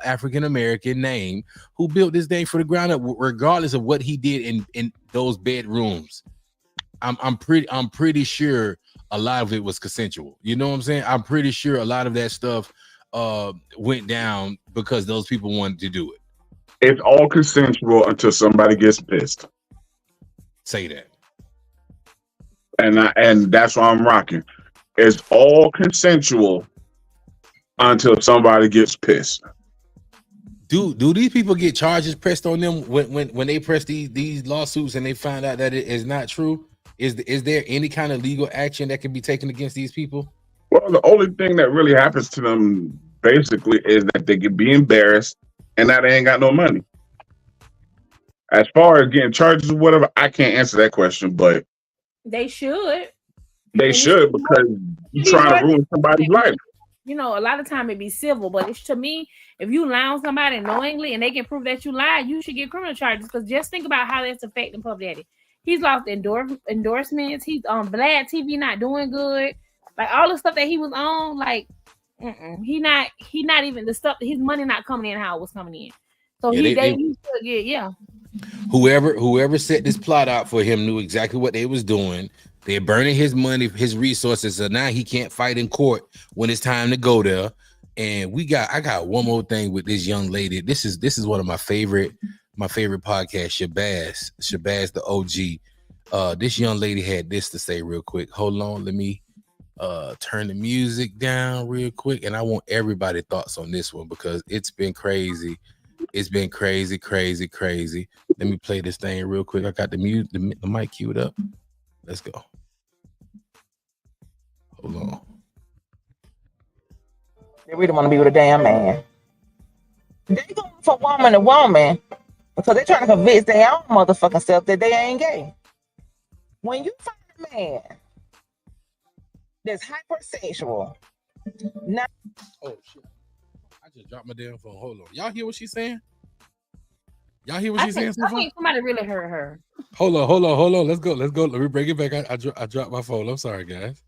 African American name who built this thing for the ground up, regardless of what he did in those bedrooms. I'm pretty sure a lot of it was consensual. You know what I'm saying? I'm pretty sure a lot of that stuff went down because those people wanted to do it. It's all consensual until somebody gets pissed. Say that. And that's why I'm rocking. It's all consensual until somebody gets pissed. Do these people get charges pressed on them when they press these lawsuits and they find out that it is not true? Is there any kind of legal action that can be taken against these people? Well, the only thing that really happens to them basically is that they can be embarrassed and now they ain't got no money. As far as getting charges or whatever, I can't answer that question, but they should. They should, because you're trying to ruin somebody's life. You know, a lot of time it be civil, but it's, to me, if you lie on somebody knowingly and they can prove that you lied, you should get criminal charges. Because just think about how that's affecting Puff Daddy. He's lost endorsements. He's on Vlad TV, not doing good. Like all the stuff that he was on, like he not even the stuff. His money not coming in how it was coming in. So Whoever set this plot out for him knew exactly what they was doing. They're burning his money, his resources, so now he can't fight in court when it's time to go there. And I got one more thing with this young lady. This is one of my favorite podcasts, Shabazz the OG. This young lady had this to say real quick. Hold on, let me turn the music down real quick, and I want everybody's thoughts on this one because it's been crazy. It's been crazy. Let me play this thing real quick. I got the mic queued up. Let's go. Hold on. They really want to be with a damn man. They going for woman to woman because they're trying to convince their own motherfucking self that they ain't gay. When you find a man that's hypersexual, now oh shit! I just dropped my damn phone. Hold on, y'all hear what she's saying? Y'all hear what she's saying? I think somebody really heard her. Hold on. Let's go. Let me bring it back. I dropped my phone. I'm sorry, guys.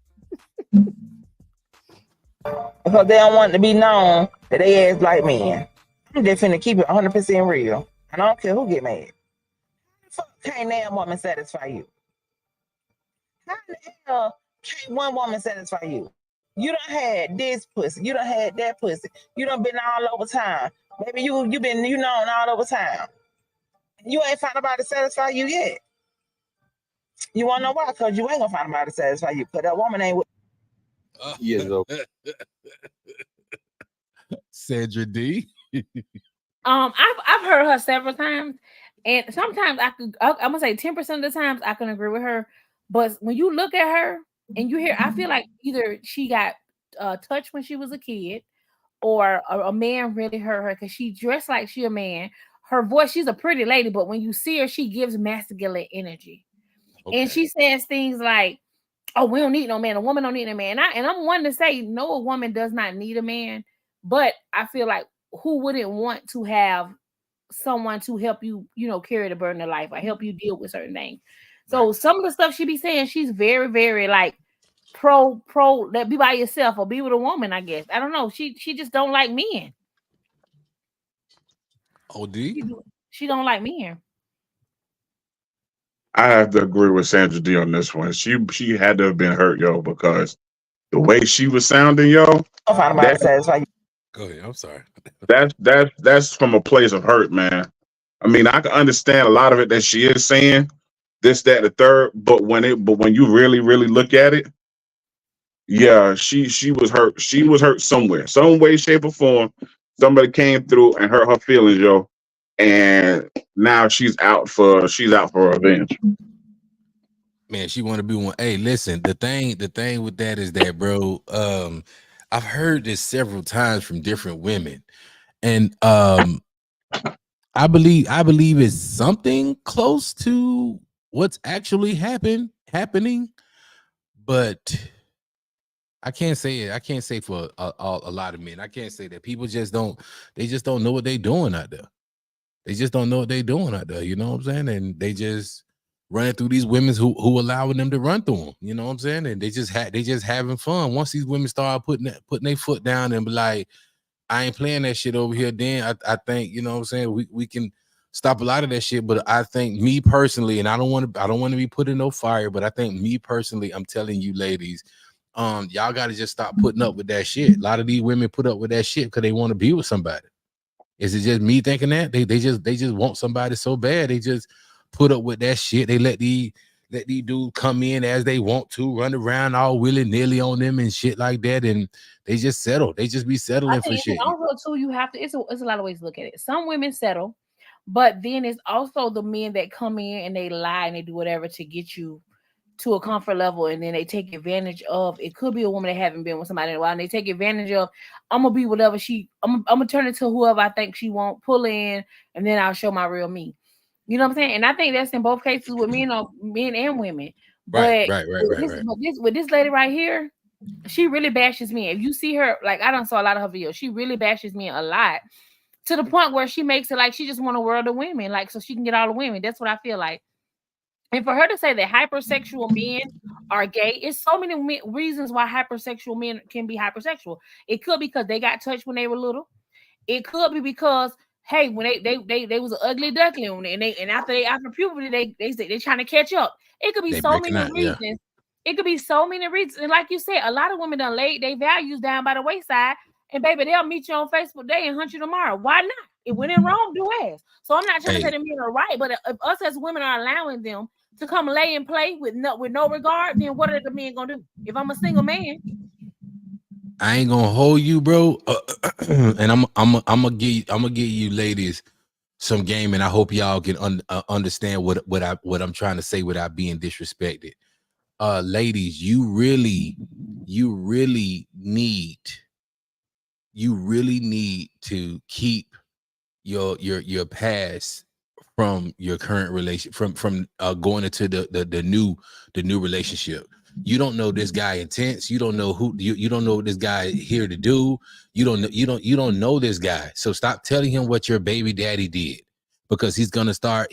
Because they don't want to be known that they ass like men. I'm just finna keep it 100% real. And I don't care who get mad. How the fuck can't damn woman satisfy you? How the hell can't one woman satisfy you? You done had this pussy. You done had that pussy. You done been all over town. Maybe you been known all over town. You ain't found nobody to satisfy you yet. You wanna know why? Because you ain't gonna find nobody to satisfy you. Because that woman ain't with Sandra D. I've heard her several times, and sometimes I'm gonna say 10% of the times I can agree with her. But when you look at her and you hear, I feel like either she got touched when she was a kid, or a man really hurt her because she dressed like she a man. Her voice, she's a pretty lady, but when you see her, she gives masculine energy. Okay. And she says things like, oh, we don't need no man. A woman don't need a man. And I'm one to say, no, a woman does not need a man. But I feel like who wouldn't want to have someone to help you, carry the burden of life or help you deal with certain things. So some of the stuff she be saying, she's very, very like pro that be by yourself or be with a woman, I guess. I don't know. She just don't like men. OD? She don't like men. I have to agree with Sandra D on this one. She had to have been hurt, yo, because the way she was sounding, yo. Go ahead. I'm sorry. That's from a place of hurt, man. I mean, I can understand a lot of it that she is saying, this, that, the third, but when you really, really look at it, yeah, she was hurt. She was hurt somewhere, some way, shape, or form. Somebody came through and hurt her feelings, yo. And now she's out for revenge. Man, she want to be one. Hey, listen, the thing with that is that, bro, I've heard this several times from different women, And I believe it's something close to what's actually happening, but I can't say it. I can't say for a lot of men. I can't say that people just don't know what they're doing out there. They just don't know what they're doing out there. You know what I'm saying? And they just running through these women who allowing them to run through them. You know what I'm saying? And they just having fun. Once these women start putting their foot down and be like, I ain't playing that shit over here, then I think, you know what I'm saying, we can stop a lot of that shit. But I think me personally, and I don't want to be put in no fire, but I think me personally, I'm telling you ladies, y'all got to just stop putting up with that shit. A lot of these women put up with that shit because they want to be with somebody. Is it just me thinking that? They just want somebody so bad. They just put up with that shit. They let these dudes come in as they want to, run around all willy-nilly on them and shit like that, and they just settle. They just be settling for shit. Also, too, you have to. It's a lot of ways to look at it. Some women settle, but then it's also the men that come in and they lie and they do whatever to get you to a comfort level, and then they take advantage of. It could be a woman that haven't been with somebody in a while, and they take advantage of. I'm gonna be whatever I'm gonna turn it to whoever I think she won't, pull in, and then I'll show my real me. You know what I'm saying? And I think that's in both cases with men and women. But right. With this lady right here, she really bashes me. If you see her, like, I don't saw a lot of her videos, she really bashes me a lot, to the point where she makes it like she just want a world of women, like, so she can get all the women. That's what I feel like. And for her to say that hypersexual men are gay, it's so many reasons why hypersexual men can be hypersexual. It could be because they got touched when they were little. It could be because, hey, when they was an ugly duckling, and after puberty they trying to catch up. It could be so many reasons. Yeah. It could be so many reasons. And like you said, a lot of women done laid their values down by the wayside. And baby, they'll meet you on Facebook today and hunt you tomorrow. Why not? It went in wrong, do ass. So I'm not trying to say the men are right, but if us as women are allowing them to come lay and play with no regard, then what are the men gonna do? If I'm a single man, I ain't gonna hold you, bro. And I'm gonna give you ladies some game, and I hope y'all can understand what I'm trying to say without being disrespected. Ladies, you really need to keep your past from your current relation, from going into the new relationship. You don't know this guy intense. You don't know who you don't know what this guy here to do. You don't know this guy. So stop telling him what your baby daddy did, because he's gonna start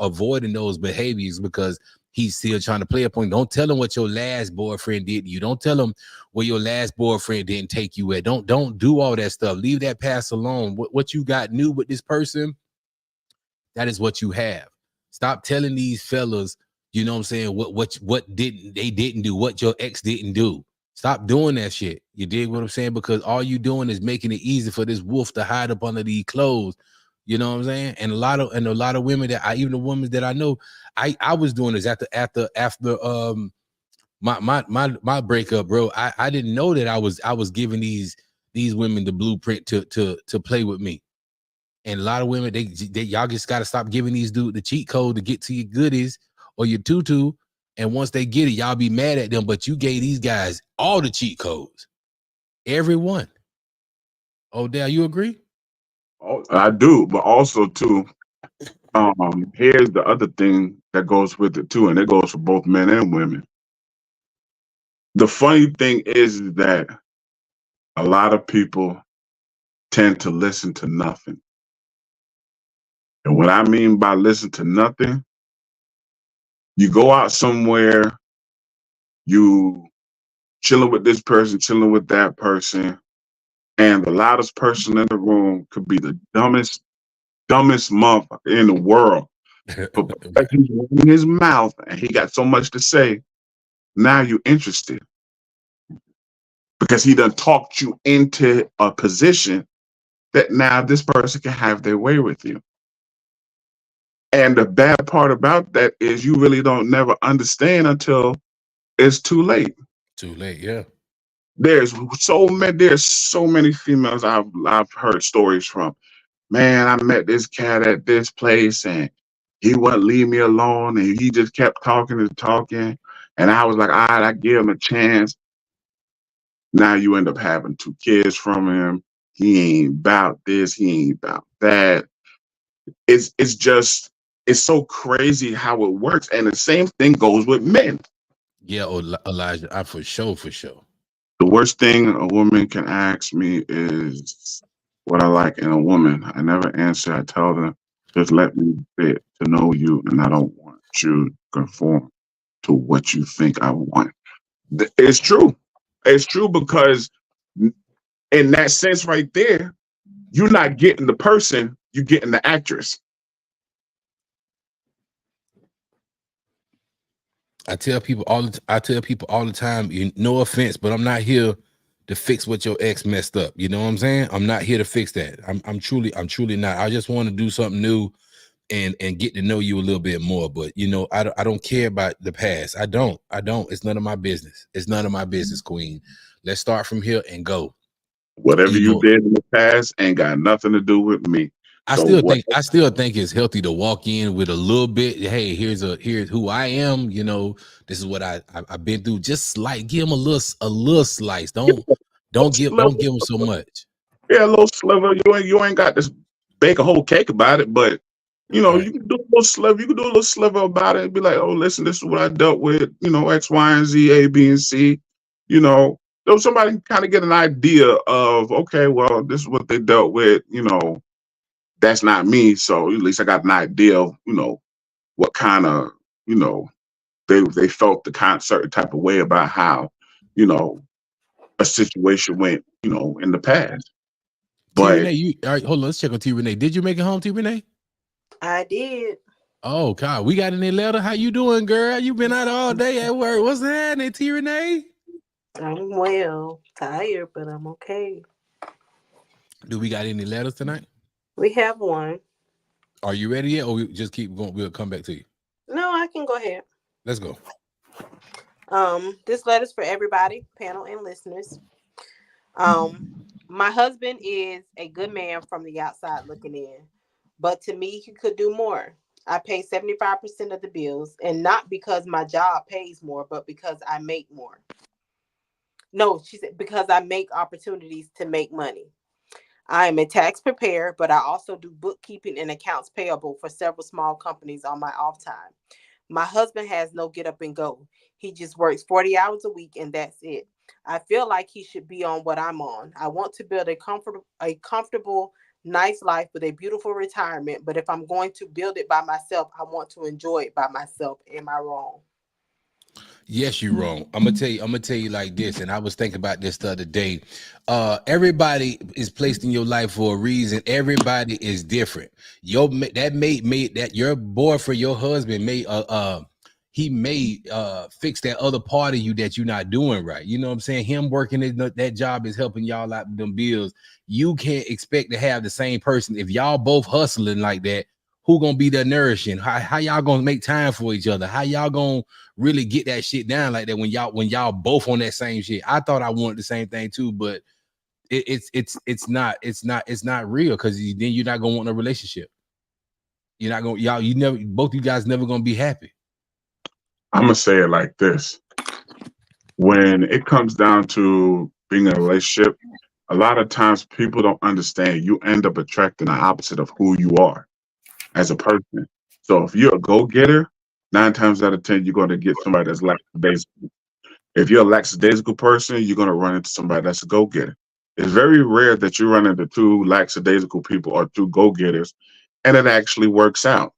avoiding those behaviors because he's still trying to play a point. Don't tell him what your last boyfriend did. You don't tell him where your last boyfriend didn't take you at. Don't do all that stuff. Leave that past alone. What you got new with this person, that is what you have. Stop telling these fellas, you know what I'm saying, what they didn't do, what your ex didn't do. Stop doing that shit. You dig what I'm saying? Because all you doing is making it easy for this wolf to hide up under these clothes. You know what I'm saying? And a lot of women even the women that I know, I was doing this after my breakup, bro. I didn't know that I was giving these women the blueprint to play with me. And a lot of women, they y'all just got to stop giving these dudes the cheat code to get to your goodies or your tutu. And once they get it, y'all be mad at them. But you gave these guys all the cheat codes, every one. Odell, you agree? Oh, I do, but also too, here's the other thing that goes with it too, and it goes for both men and women. The funny thing is that a lot of people tend to listen to nothing. And what I mean by listen to nothing, you go out somewhere, you chilling with this person, chilling with that person, and the loudest person in the room could be the dumbest motherfucker in the world. But he's in his mouth and he got so much to say. Now you're interested because he done talked you into a position that now this person can have their way with you. And the bad part about that is you really don't never understand until it's too late. Too late, yeah. There's so many females I've heard stories from. Man, I met this cat at this place and he wouldn't leave me alone and he just kept talking and talking. And I was like, all right, I give him a chance. Now you end up having 2 kids from him. He ain't about this. He ain't about that. It's so crazy how it works. And the same thing goes with men. Yeah, Elijah, for sure. The worst thing a woman can ask me is what I like in a woman. I never answer. I tell them, just let me get to know you, and I don't want you to conform to what you think I want. It's true. It's true because in that sense right there, you're not getting the person, you're getting the actress. I tell people all the time, no offense, but I'm not here to fix what your ex messed up. You know what I'm saying? I'm not here to fix that. I'm truly not. I just want to do something new and get to know you a little bit more. But I don't care about the past. I don't. It's none of my business. It's none of my business, Queen. Let's start from here and go. Whatever you did in the past ain't got nothing to do with me. I still think it's healthy to walk in with a little bit. Hey, here's who I am. This is what I've been through. Just like give them a little slice. Don't give them so much. Yeah, a little sliver. You ain't got to bake a whole cake about it, but right. You can do a little sliver. You can do a little sliver about it and be like, oh, listen, this is what I dealt with. X, Y, and Z, A, B, and C. So somebody can kind of get an idea of, okay, well, this is what they dealt with. That's not me, so at least I got an idea of what kind of they felt the kind of certain type of way about how a situation went in the past. But Renee, all right, hold on, let's check on T Renee. Did you make it home, T Renee? I did. Oh God, we got any letter? How you doing, girl? You been out all day at work. What's that, T Renee? I'm well, tired, but I'm okay. Do we got any letters tonight? We have one. Are you ready yet, or we just keep going? We'll come back to you. No, I can go ahead. Let's go. This letter's for everybody, panel and listeners. My husband is a good man from the outside looking in, but to me, he could do more. I pay 75% of the bills, and not because my job pays more, but because I make more. No, she said because I make opportunities to make money. I am a tax preparer, but I also do bookkeeping and accounts payable for several small companies on my off time. My husband has no get up and go. He just works 40 hours a week and that's it. I feel like he should be on what I'm on. I want to build a comfortable, nice life with a beautiful retirement, but if I'm going to build it by myself, I want to enjoy it by myself. Am I wrong? Yes, you're wrong. I'm gonna tell you like this, and I was thinking about this the other day. Everybody is placed in your life for a reason. Everybody is different. Your boyfriend, your husband he may fix that other part of you that you're not doing right. You know what I'm saying? Him working that job is helping y'all out with them bills. You can't expect to have the same person if y'all both hustling like that. Who gonna be there nourishing? How y'all gonna make time for each other? How y'all gonna really get that shit down like that when y'all both on that same shit? I thought I wanted the same thing too, but it's not real, because then you're not gonna want a relationship. You're not gonna both you guys never gonna be happy. I'm gonna say it like this: when it comes down to being in a relationship, a lot of times people don't understand. You end up attracting the opposite of who you are as a person. So if you're a go-getter, 9 times out of 10, you're going to get somebody that's lackadaisical. If you're a lackadaisical person, you're going to run into somebody that's a go-getter. It's very rare that you run into 2 lackadaisical people or 2 go-getters, and it actually works out.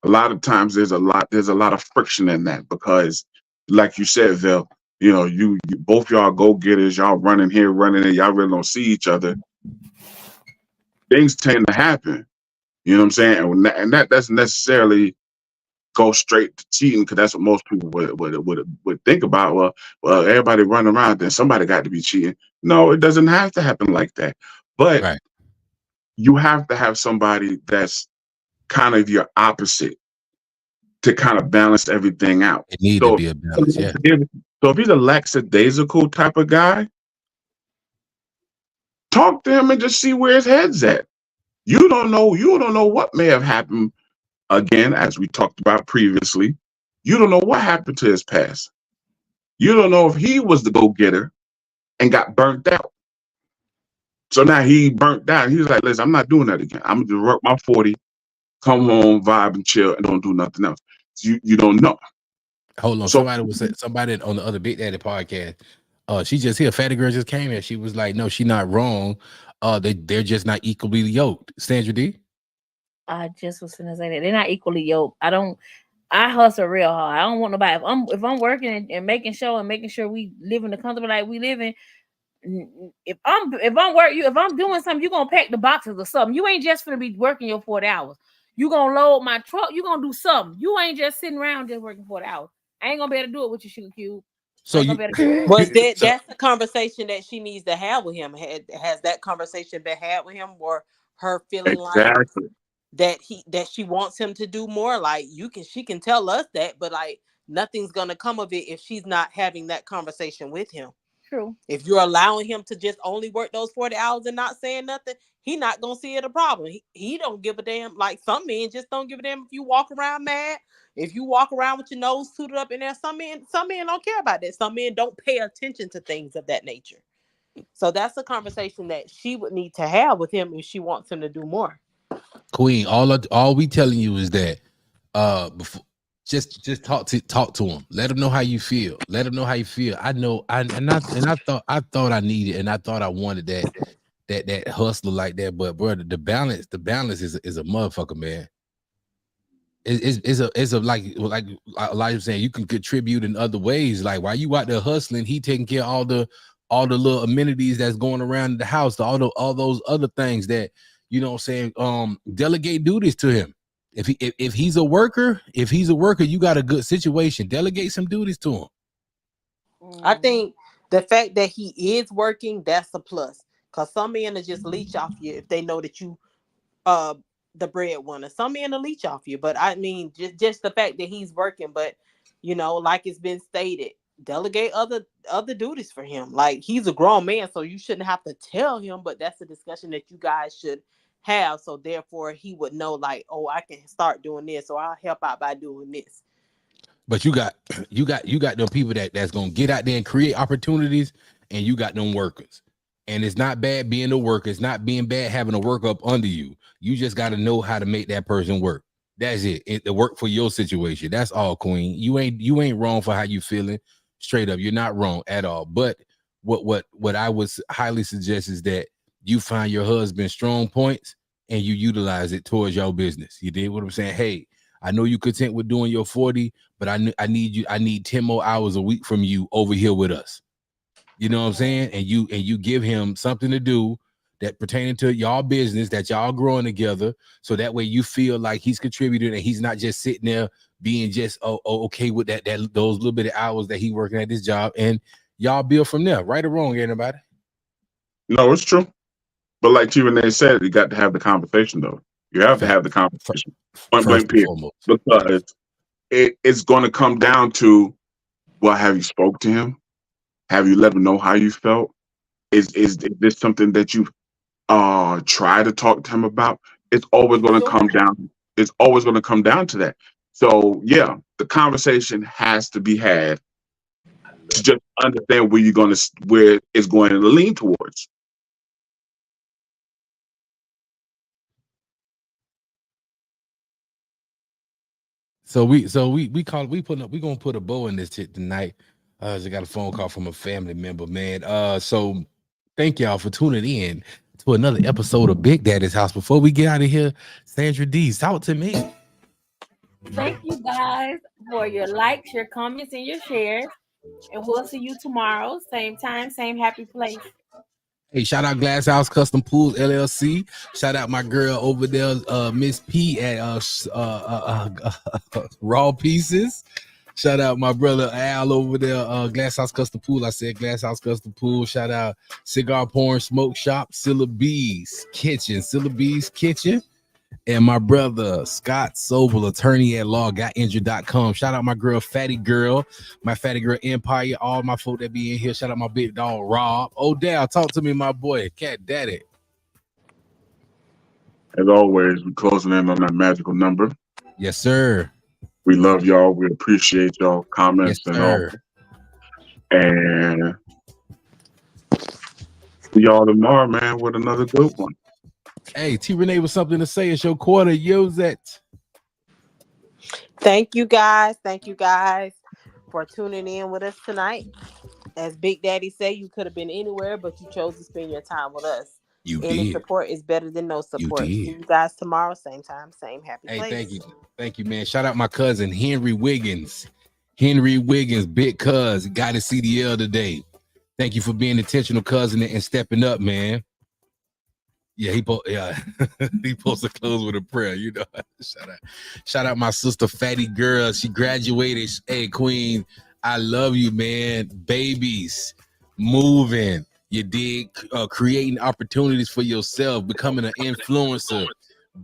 A lot of times there's a lot of friction in that, because like you said, Vil, you both y'all go-getters, y'all running here, running there, y'all really don't see each other. Things tend to happen. You know what I'm saying? And that doesn't necessarily go straight to cheating, because that's what most people would think about. Well, everybody running around, then somebody got to be cheating. No, it doesn't have to happen like that. But right. You have to have somebody that's kind of your opposite to kind of balance everything out. It needs to be a balance, yeah. So if he's a lackadaisical type of guy, talk to him and just see where his head's at. You don't know what may have happened. Again, as we talked about previously, you don't know what happened to his past. You don't know if he was the go-getter and got burnt out. So now he burnt down. He was like, listen, I'm not doing that again. I'm gonna work my 40, come home, vibe and chill, and don't do nothing else. You don't know. Hold on. So, somebody on the other Big Daddy podcast. She just here. Fatty Girl just came in. She was like, no, she's not wrong. They're just not equally yoked. Sandra D. I just was gonna say that they're not equally yoked. I hustle real hard. I don't want nobody. If I'm working and making sure we live in the comfortable life we live in. If I'm doing something, you're gonna pack the boxes or something. You ain't just gonna be working your 40 hours. You gonna load my truck. You gonna do something. You ain't just sitting around just working 40 hours. I ain't gonna be able to do it with your Sugar Cube. So that's the conversation that she needs to have with him. Has that conversation been had with him, or her feeling exactly. like that she wants him to do more? Like she can tell us that, but like nothing's gonna come of it if she's not having that conversation with him. True. If you're allowing him to just only work those 40 hours and not saying nothing, he not gonna see it a problem. He don't give a damn. Like some men just don't give a damn if you walk around mad. If you walk around with your nose tooted up in there, some men don't care about that. Some men don't pay attention to things of that nature. So that's a conversation that she would need to have with him if she wants him to do more. Queen, all we telling you is that before, just talk to him. Let him know how you feel. Let him know how you feel. I know. I thought I needed and I thought I wanted that hustler like that. But brother, the balance is a motherfucker, man. It's a like Elijah saying, you can contribute in other ways. Like while you out there hustling, he taking care of all the little amenities that's going around the house, all those other things that, you know what I'm saying, delegate duties to him. If he's a worker, you got a good situation. Delegate some duties to him. I think the fact that he is working, that's a plus. Cause some men will just leech off you if they know that you the breadwinner. Some men will leech off you, but I mean just the fact that he's working. But you know, like it's been stated, delegate other duties for him. Like he's a grown man, so you shouldn't have to tell him. But that's a discussion that you guys should have. So therefore, he would know, like, oh, I can start doing this, or I'll help out by doing this. But you got them people that's gonna get out there and create opportunities, and you got them workers. And it's not bad being a worker. It's not being bad having a work up under you. You just got to know how to make that person work. That's it. It work for your situation. That's all, Queen. You ain't wrong for how you feeling. Straight up, you're not wrong at all. But what I would highly suggest is that you find your husband's strong points and you utilize it towards your business. You did what I'm saying? Hey, I know you're content with doing your 40, but I need 10 more hours a week from you over here with us. You know what I'm saying? And you give him something to do that pertaining to y'all business, that y'all growing together. So that way you feel like he's contributing and he's not just sitting there being just okay with those little bit of hours that he working at this job, and y'all build from there. Right or wrong, anybody? No, it's true. But like T. Renee said, you got to have the conversation though. You have to have the conversation. Point blank period. Because it's going to come down to, well, have you spoke to him? Have you let him know how you felt? Is this something that you try to talk to him about? It's always going to come down. It's always going to come down to that. So yeah, the conversation has to be had to just understand where it's going to lean towards. So we gonna put a bow in this shit tonight. Just got a phone call from a family member, man. So thank y'all for tuning in to another episode of Big Daddy's House. Before we get out of here, Sandra D, talk to me. Thank you guys for your likes, your comments, and your shares. And we'll see you tomorrow, same time, same happy place. Hey, shout out Glass House Custom Pools LLC. Shout out my girl over there, Miss P at Raw Pieces. Shout out my brother Al over there, Glass House Custom Pool. I said Glass House Custom Pool. Shout out Cigar Porn Smoke Shop, Silla B's Kitchen. And my brother Scott Sobel, attorney at law, gotinjured.com. Shout out my girl Fatty Girl, my Fatty Girl Empire, all my folk that be in here. Shout out my big dog Rob. Odell, talk to me, my boy, Cat Daddy. As always, we're closing in on that magical number. Yes, sir. We love y'all. We appreciate y'all comments, yes, and all. And See y'all tomorrow, man, with another good one. Hey, T Renee was something to say. It's your quarter. Use it. Thank you guys. Thank you guys for tuning in with us tonight. As Big Daddy said, you could have been anywhere, but you chose to spend your time with us. You Any did. support is better than no support. You did. See you guys tomorrow, same time, same happy place. Hey, thank you, man. Shout out my cousin Henry Wiggins. Henry Wiggins, big cuz, got his CDL today. Thank you for being intentional, cousin, and stepping up, man. Yeah, he supposed to close with a prayer, you know. Shout out my sister Fatty Girl. She graduated. Hey, Queen, I love you, man. Babies, moving. You did creating opportunities for yourself, becoming an influencer,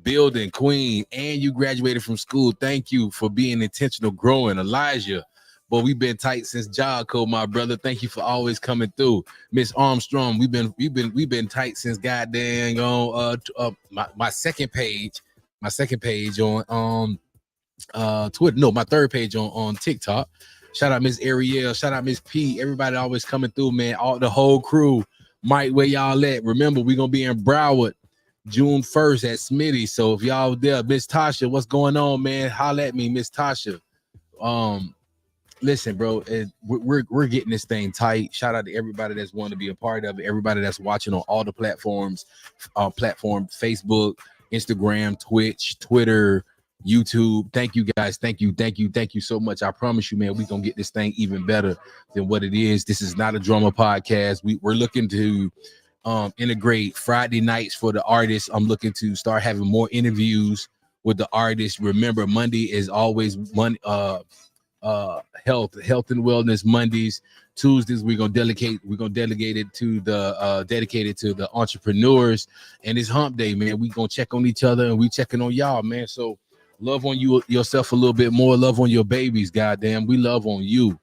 building, Queen, and you graduated from school. Thank you for being intentional, growing. Elijah, boy, we've been tight since Jocko, my brother. Thank you for always coming through. Miss Armstrong, we've been tight since goddamn my second page on Twitter. No, my third page on TikTok. Shout out Miss Ariel. Shout out Miss P. Everybody always coming through, man. All the whole crew. Mike, where y'all at? Remember, we're gonna be in Broward June 1st at Smitty. So if y'all there, Miss Tasha, what's going on, man? Holla at me, Miss Tasha. Listen, bro, we're getting this thing tight. Shout out to everybody that's wanting to be a part of it. Everybody that's watching on all the platforms, Facebook, Instagram, Twitch, Twitter, YouTube. Thank you guys. Thank you so much. I promise you, man, we're gonna get this thing even better than what it is. This is not a drama podcast. We're looking to integrate Friday nights for the artists. I'm looking to start having more interviews with the artists. Remember, Monday is always health and wellness Mondays. Tuesdays we're gonna delegate it to the dedicated to the entrepreneurs. And it's hump day, man. We gonna check on each other and we checking on y'all, man. So love on you yourself a little bit more. Love on your babies. Goddamn, we love on you.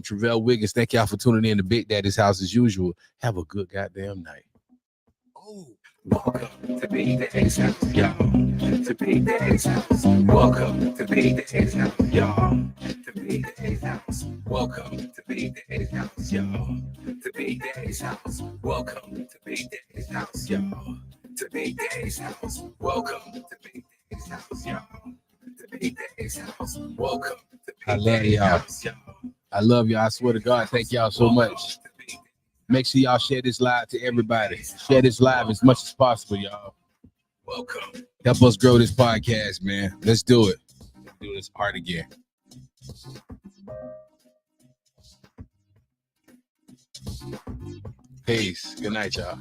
Travell Wiggins, thank y'all for tuning in to Big Daddy's house as usual. Have a good goddamn night. Oh, welcome to Big Daddy's house, y'all. To Big Daddy's house. Welcome to Big Daddy's house, y'all. To Big Daddy's house. Welcome to Big Daddy's house, y'all. To Big Daddy's house. Welcome to Big Daddy's house, y'all. To Big Daddy's house. Welcome to Big Daddy's house, y'all. To Big Daddy's house. Welcome to Big Daddy's house, y'all. I love y'all. I swear to God, thank y'all so much. Make sure y'all share this live to everybody. Share this live as much as possible, y'all. Welcome. Help us grow this podcast, man. Let's do it. Let's do this hard again. Peace. Good night, y'all.